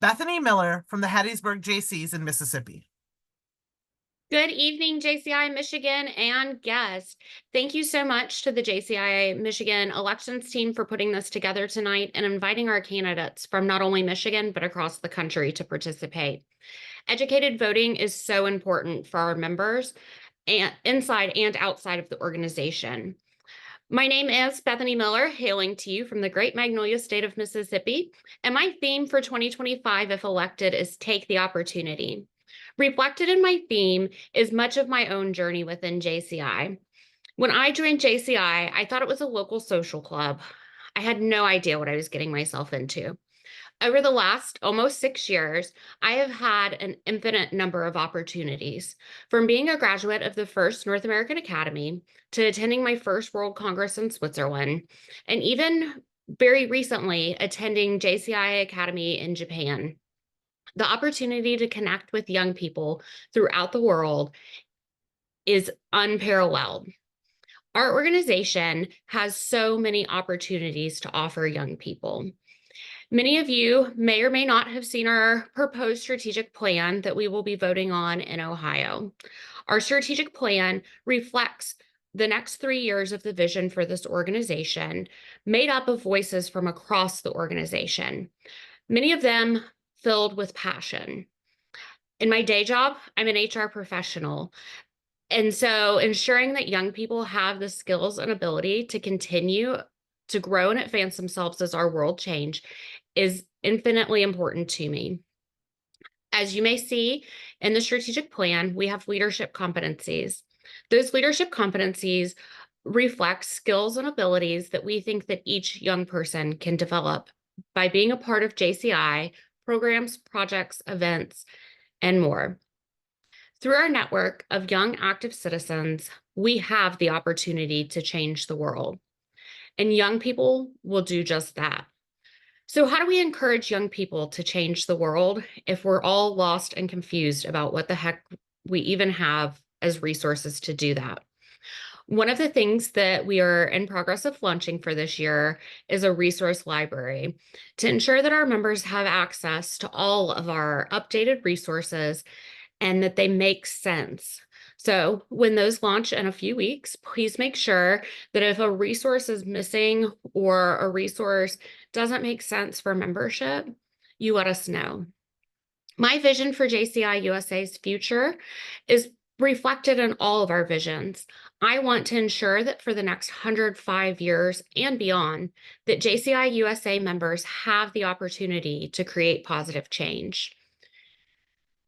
Bethany Miller from the Hattiesburg JCs in Mississippi. Good evening, JCI Michigan and guests. Thank you so much to the JCI Michigan elections team for putting this together tonight and inviting our candidates from not only Michigan, but across the country to participate. Educated voting is so important for our members and inside and outside of the organization. My name is Bethany Miller, hailing to you from the great Magnolia State of Mississippi, and my theme for 2025, if elected, is Take the Opportunity. Reflected in my theme is much of my own journey within JCI. When I joined JCI, I thought it was a local social club. I had no idea what I was getting myself into. Over the last almost 6 years, I have had an infinite number of opportunities, from being a graduate of the first North American Academy to attending my first World Congress in Switzerland, and even very recently attending JCI Academy in Japan. The opportunity to connect with young people throughout the world is unparalleled. Our organization has so many opportunities to offer young people. Many of you may or may not have seen our proposed strategic plan that we will be voting on in Ohio. Our strategic plan reflects the next 3 years of the vision for this organization, made up of voices from across the organization, many of them filled with passion. In my day job, I'm an HR professional. And so ensuring that young people have the skills and ability to continue to grow and advance themselves as our world change is infinitely important to me. As you may see in the strategic plan, we have leadership competencies. Those leadership competencies reflect skills and abilities that we think that each young person can develop by being a part of JCI programs, projects, events, and more. Through our network of young active citizens, we have the opportunity to change the world. And young people will do just that. So how do we encourage young people to change the world if we're all lost and confused about what the heck we even have as resources to do that? One of the things that we are in progress of launching for this year is a resource library to ensure that our members have access to all of our updated resources and that they make sense. So when those launch in a few weeks, please make sure that if a resource is missing or a resource doesn't make sense for membership, you let us know. My vision for JCI USA's future is reflected in all of our visions. I want to ensure that for the next 105 years and beyond, that JCI USA members have the opportunity to create positive change.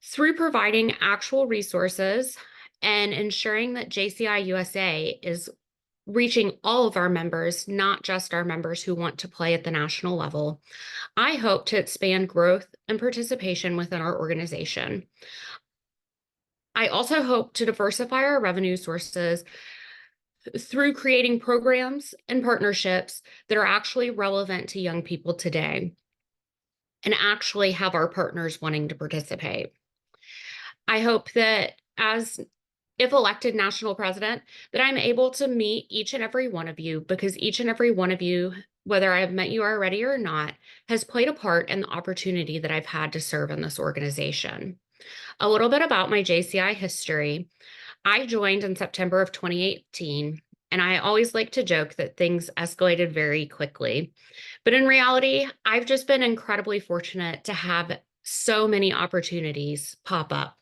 Through providing actual resources and ensuring that JCI USA is reaching all of our members, not just our members who want to play at the national level, I hope to expand growth and participation within our organization. I also hope to diversify our revenue sources through creating programs and partnerships that are actually relevant to young people today and actually have our partners wanting to participate. I hope that if elected national president, that I'm able to meet each and every one of you, because each and every one of you, whether I have met you already or not, has played a part in the opportunity that I've had to serve in this organization. A little bit about my JCI history. I joined in September of 2018, and I always like to joke that things escalated very quickly. But in reality, I've just been incredibly fortunate to have so many opportunities pop up.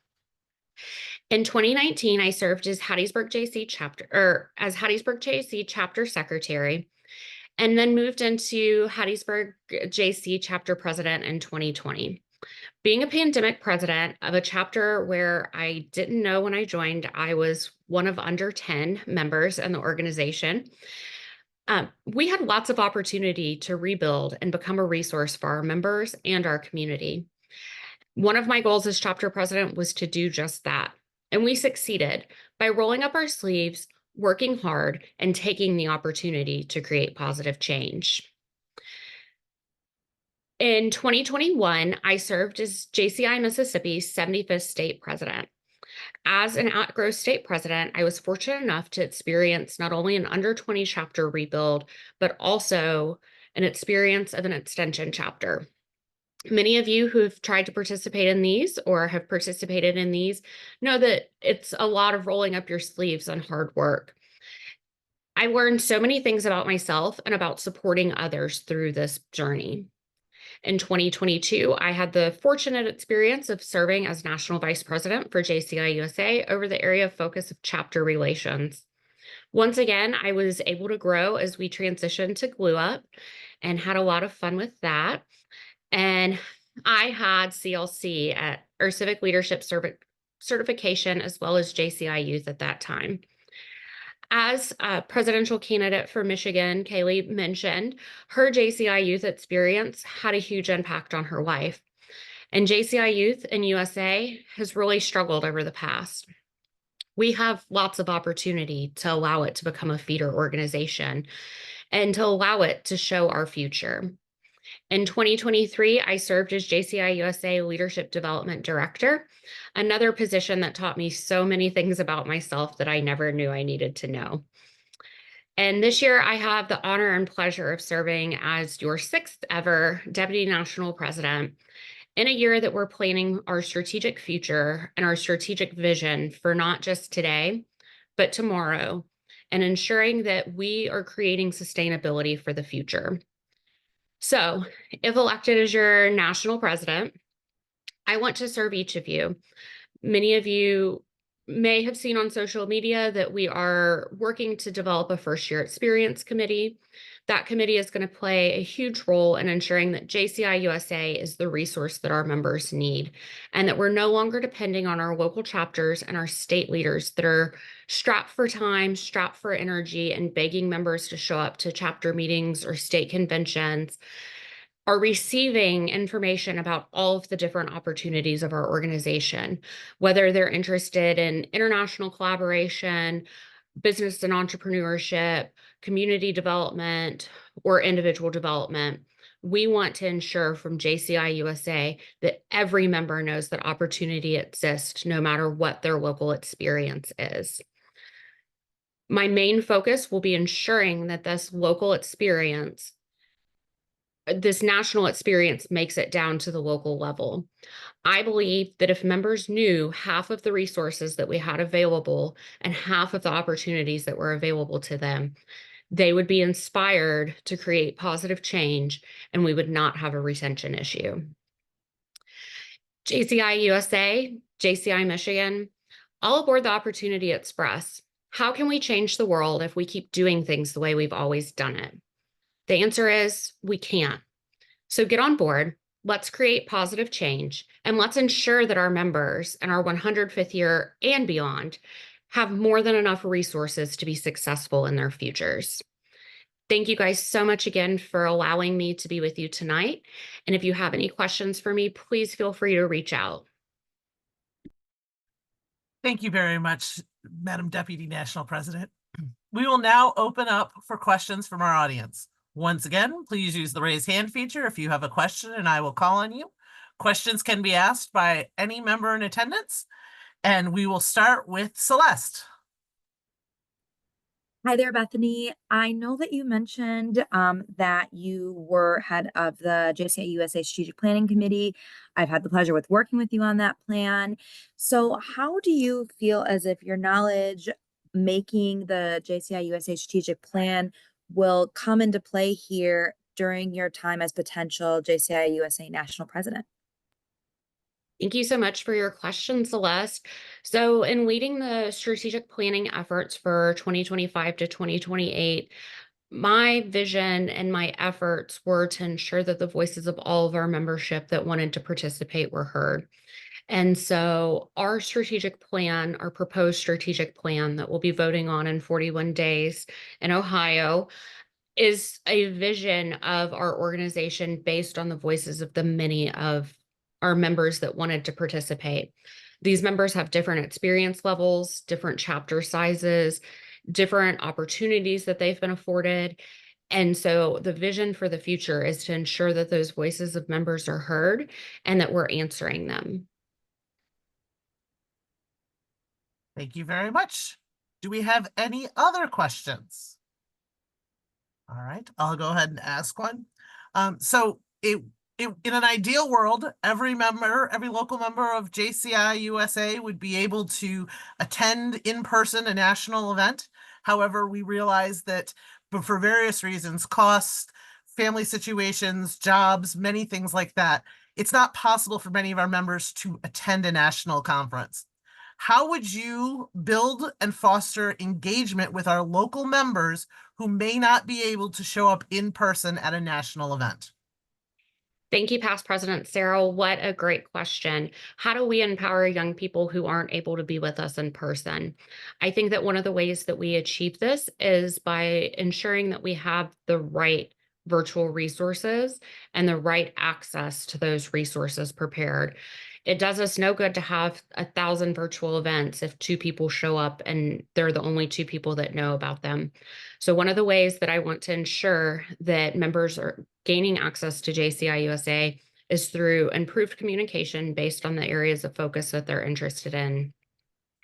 In 2019, I served as Hattiesburg JC chapter secretary, and then moved into Hattiesburg JC chapter president in 2020. Being a pandemic president of a chapter where I didn't know when I joined, I was one of under 10 members in the organization. We had lots of opportunity to rebuild and become a resource for our members and our community. One of my goals as chapter president was to do just that. And we succeeded by rolling up our sleeves, working hard, and taking the opportunity to create positive change. In 2021, I served as JCI Mississippi's 75th state president. As an outgrowth state president, I was fortunate enough to experience not only an under 20 chapter rebuild, but also an experience of an extension chapter. Many of you who have tried to participate in these or have participated in these know that it's a lot of rolling up your sleeves and hard work. I learned so many things about myself and about supporting others through this journey. In 2022, I had the fortunate experience of serving as National Vice President for JCI USA over the area of focus of chapter relations. Once again, I was able to grow as we transitioned to Glue Up and had a lot of fun with that. And I had CLC or Civic Leadership Certification as well as JCI Youth at that time. As a presidential candidate for Michigan, Kaylee mentioned, her JCI Youth experience had a huge impact on her life. And JCI Youth in USA has really struggled over the past. We have lots of opportunity to allow it to become a feeder organization and to allow it to show our future. In 2023, I served as JCI USA Leadership Development Director, another position that taught me so many things about myself that I never knew I needed to know. And this year, I have the honor and pleasure of serving as your 6th ever Deputy National President in a year that we're planning our strategic future and our strategic vision for not just today, but tomorrow, and ensuring that we are creating sustainability for the future. So, if elected as your national president, I want to serve each of you. Many of you may have seen on social media that we are working to develop a first-year experience committee. That committee is going to play a huge role in ensuring that JCI USA is the resource that our members need, and that we're no longer depending on our local chapters and our state leaders that are strapped for time, strapped for energy, and begging members to show up to chapter meetings or state conventions, are receiving information about all of the different opportunities of our organization, whether they're interested in international collaboration, business and entrepreneurship, community development, or individual development. We want to ensure from JCI USA that every member knows that opportunity exists no matter what their local experience is. My main focus will be ensuring that this local experience, this national experience, makes it down to the local level. I believe that if members knew half of the resources that we had available and half of the opportunities that were available to them, they would be inspired to create positive change, and we would not have a retention issue. JCI USA, JCI Michigan, all aboard the Opportunity Express. How can we change the world if we keep doing things the way we've always done it? The answer is we can't. So get on board, let's create positive change, and let's ensure that our members in our 105th year and beyond have more than enough resources to be successful in their futures. Thank you guys so much again for allowing me to be with you tonight. And if you have any questions for me, please feel free to reach out. Thank you very much, Madam Deputy National President. We will now open up for questions from our audience. Once again, please use the raise hand feature if you have a question and I will call on you. Questions can be asked by any member in attendance, and we will start with Celeste. Hi there, Bethany. I know that you mentioned that you were head of the JCI USA Strategic Planning Committee. I've had the pleasure with working with you on that plan. So how do you feel as if your knowledge making the JCI USA Strategic Plan will come into play here during your time as potential JCI USA National President? Thank you so much for your question, Celeste. So in leading the strategic planning efforts for 2025 to 2028, my vision and my efforts were to ensure that the voices of all of our membership that wanted to participate were heard. And so our strategic plan, our proposed strategic plan that we'll be voting on in 41 days in Ohio, is a vision of our organization based on the voices of the many of our members that wanted to participate. These members have different experience levels, different chapter sizes, different opportunities that they've been afforded. And so the vision for the future is to ensure that those voices of members are heard and that we're answering them. Thank you very much. Do we have any other questions? All right, I'll go ahead and ask one. In an ideal world, every local member of JCI USA would be able to attend in person a national event. However, we realize that for various reasons, costs, family situations, jobs, many things like that, it's not possible for many of our members to attend a national conference. How would you build and foster engagement with our local members who may not be able to show up in person at a national event? Thank you, Past President Sarah. What a great question. How do we empower young people who aren't able to be with us in person? I think that one of the ways that we achieve this is by ensuring that we have the right virtual resources and the right access to those resources prepared. It does us no good to have 1,000 virtual events if 2 people show up and they're the only 2 people that know about them. So one of the ways that I want to ensure that members are gaining access to JCI USA is through improved communication based on the areas of focus that they're interested in.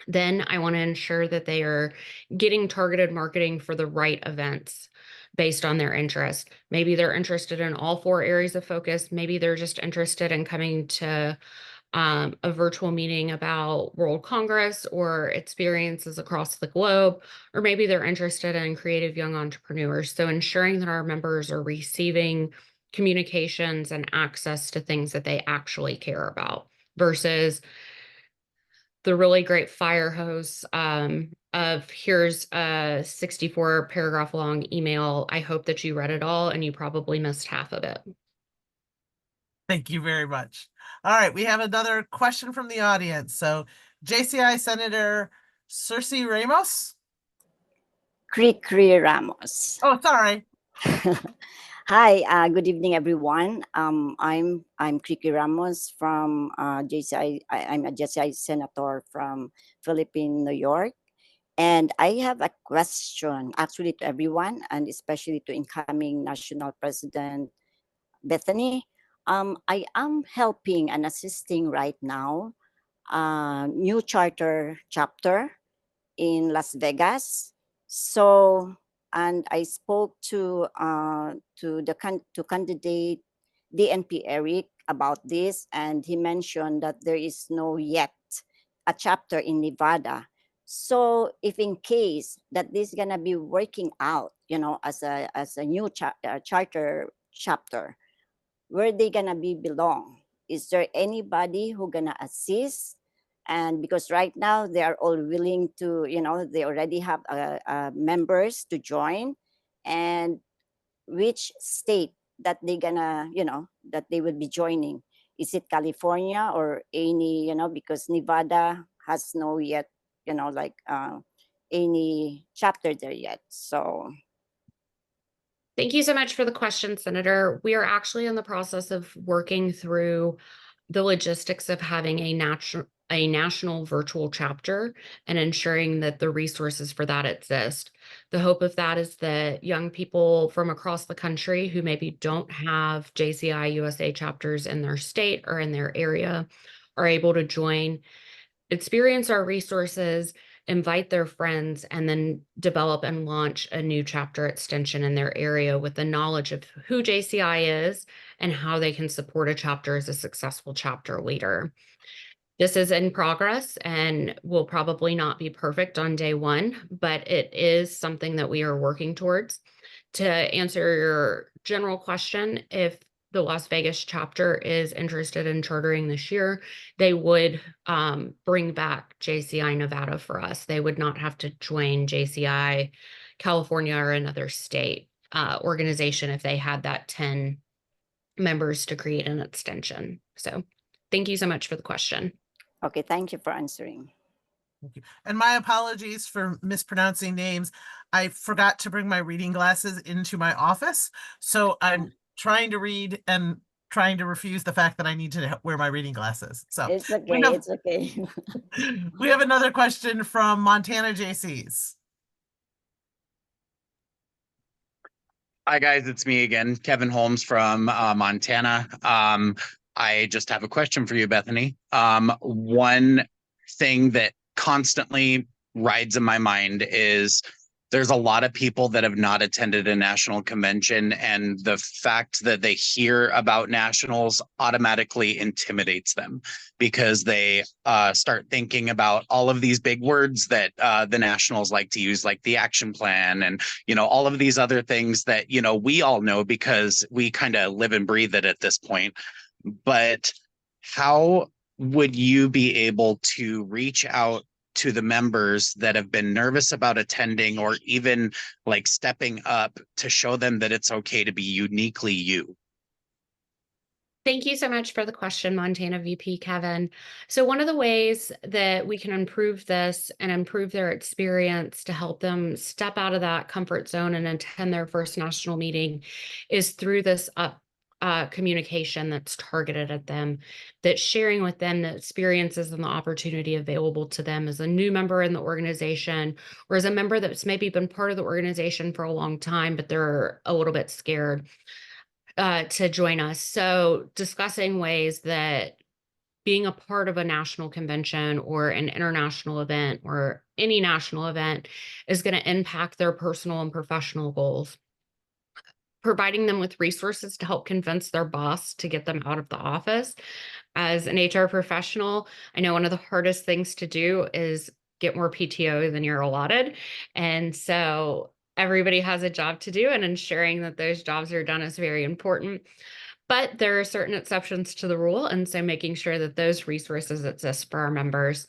Then I want to ensure that they are getting targeted marketing for the right events based on their interest. Maybe they're interested in all 4 areas of focus. Maybe they're just interested in coming to a virtual meeting about World Congress or experiences across the globe, or maybe they're interested in creative young entrepreneurs. So ensuring that our members are receiving communications and access to things that they actually care about versus the really great fire hose of here's a 64 paragraph long email. I hope that you read it all and you probably missed half of it. Thank you very much. All right, we have another question from the audience. So JCI Senator Circe Ramos. Cricri Ramos. Oh, sorry. Hi, good evening, everyone. I'm Cricri Ramos from JCI. I'm a JCI senator from Philippine, New York. And I have a question actually to everyone, and especially to incoming National President Bethany. I am helping and assisting right now new charter chapter in Las Vegas. So, and I spoke to candidate DNP Eric about this, and he mentioned that there is no yet a chapter in Nevada. So, if in case that this is gonna be working out, as a new charter chapter, where they gonna be belong? Is there anybody who gonna assist? And because right now they are all willing to, they already have members to join, and which state that they gonna, that they will be joining? Is it California or any, because Nevada has no yet, any chapter there yet. So Thank you so much for the question, Senator. We are actually in the process of working through the logistics of having a national virtual chapter and ensuring that the resources for that exist. The hope of that is that young people from across the country who maybe don't have JCI USA chapters in their state or in their area are able to join, experience our resources, invite their friends, and then develop and launch a new chapter extension in their area with the knowledge of who JCI is and how they can support a chapter as a successful chapter leader. This is in progress and will probably not be perfect on day one, but it is something that we are working towards. To answer your general question, if the Las Vegas chapter is interested in chartering this year, they would bring back JCI Nevada for us. They would not have to join JCI California or another state organization if they had that 10 members to create an extension. So thank you so much for the question. okay, thank you for answering. Thank you. And my apologies for mispronouncing names. I forgot to bring my reading glasses into my office. So I'm trying to read and trying to refuse the fact that I need to wear my reading glasses. So It's okay, it's okay. we have another question from Montana JCs. Hi guys, it's me again, Kevin Holmes from Montana. I just have a question for you, Bethany. One thing that constantly rides in my mind is there's a lot of people that have not attended a national convention, and the fact that they hear about nationals automatically intimidates them because they start thinking about all of these big words that the nationals like to use, like the action plan and, you know, all of these other things that, you know, we all know because we kind of live and breathe it at this point. But how would you be able to reach out to the members that have been nervous about attending or even like stepping up to show them that it's okay to be uniquely you? Thank you so much for the question, Montana VP Kevin. So one of the ways that we can improve this and improve their experience to help them step out of that comfort zone and attend their first national meeting is through this communication that's targeted at them, that's sharing with them the experiences and the opportunity available to them as a new member in the organization, or as a member that's maybe been part of the organization for a long time, but they're a little bit scared to join us. So discussing ways that being a part of a national convention or an international event or any national event is going to impact their personal and professional goals. Providing them with resources to help convince their boss to get them out of the office. As an HR professional, I know one of the hardest things to do is get more PTO than you're allotted. And so everybody has a job to do, and ensuring that those jobs are done is very important. But there are certain exceptions to the rule. And so making sure that those resources exist for our members.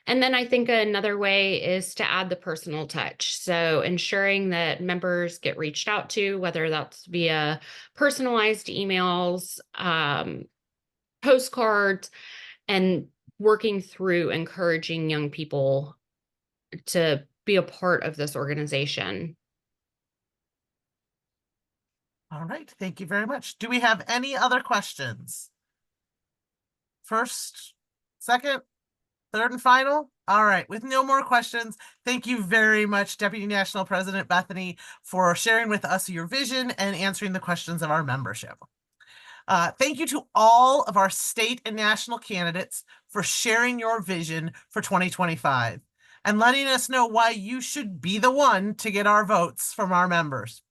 And then I think another way is to add the personal touch. So ensuring that members get reached out to, whether that's via personalized emails, postcards, and working through encouraging young people to be a part of this organization. All right, thank you very much. Do we have any other questions? First, second, third, and final? All right, with no more questions, thank you very much, Deputy National President Bethany, for sharing with us your vision and answering the questions of our membership. Thank you to all of our state and national candidates for sharing your vision for 2025 and letting us know why you should be the one to get our votes from our members.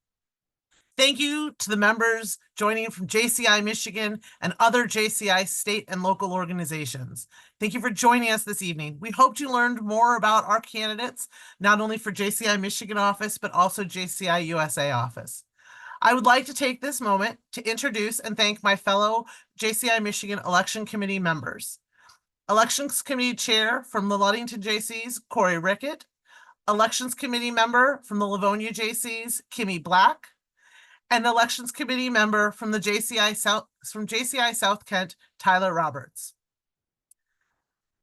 Thank you to the members joining from JCI Michigan and other JCI state and local organizations. Thank you for joining us this evening. We hope you learned more about our candidates, not only for JCI Michigan office, but also JCI USA office. I would like to take this moment to introduce and thank my fellow JCI Michigan Election Committee members. Elections Committee Chair from the Ludington JCs, Corey Rickett. Elections Committee member from the Livonia JCs, Kimmy Black. And Elections Committee member from the JCI South Kent, Tyler Roberts.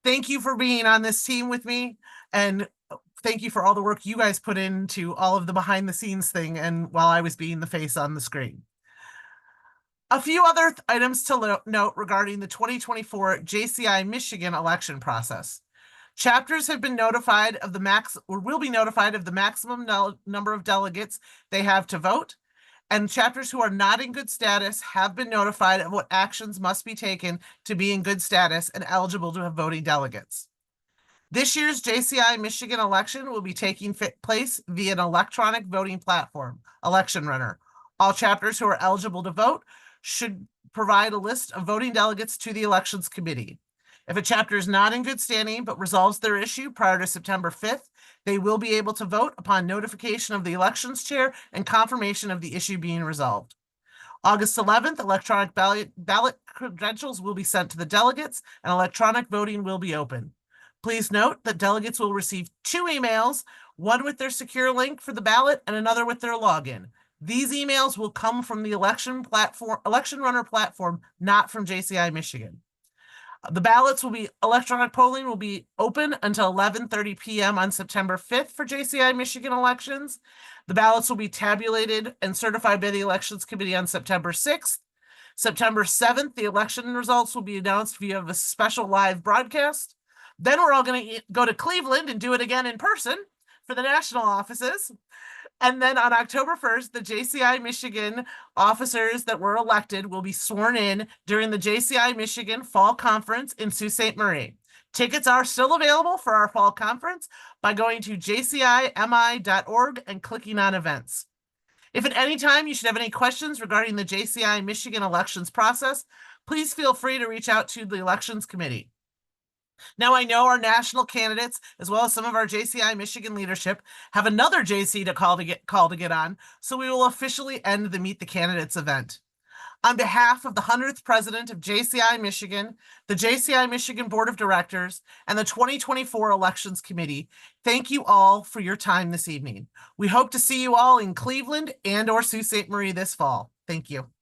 Thank you for being on this team with me, and thank you for all the work you guys put into all of the behind the scenes thing and while I was being the face on the screen. A few other items to note regarding the 2024 JCI Michigan election process. Chapters have been notified of will be notified of the maximum number of delegates they have to vote, and chapters who are not in good status have been notified of what actions must be taken to be in good status and eligible to have voting delegates. This year's JCI Michigan election will be taking place via an electronic voting platform, Election Runner. All chapters who are eligible to vote should provide a list of voting delegates to the Elections Committee. If a chapter is not in good standing but resolves their issue prior to September 5th, they will be able to vote upon notification of the elections chair and confirmation of the issue being resolved. August 11th, electronic ballot credentials will be sent to the delegates and electronic voting will be open. Please note that delegates will receive 2 emails, one with their secure link for the ballot and another with their login. These emails will come from the Election Runner platform, not from JCI Michigan. Electronic polling will be open until 11:30 p.m. on September 5th for JCI Michigan elections. The ballots will be tabulated and certified by the Elections Committee on September 6th. September 7th, the election results will be announced via a special live broadcast. Then we're all going to go to Cleveland and do it again in person for the national offices. And then on October 1st, the JCI Michigan officers that were elected will be sworn in during the JCI Michigan Fall Conference in Sault Ste. Marie. Tickets are still available for our fall conference by going to jcimi.org and clicking on events. If at any time you should have any questions regarding the JCI Michigan elections process, please feel free to reach out to the Elections Committee. Now, I know our national candidates, as well as some of our JCI Michigan leadership, have another JC to call to get on, so we will officially end the Meet the Candidates event. On behalf of the 100th president of JCI Michigan, the JCI Michigan Board of Directors, and the 2024 Elections Committee, thank you all for your time this evening. We hope to see you all in Cleveland and/or Sault Ste. Marie this fall. Thank you.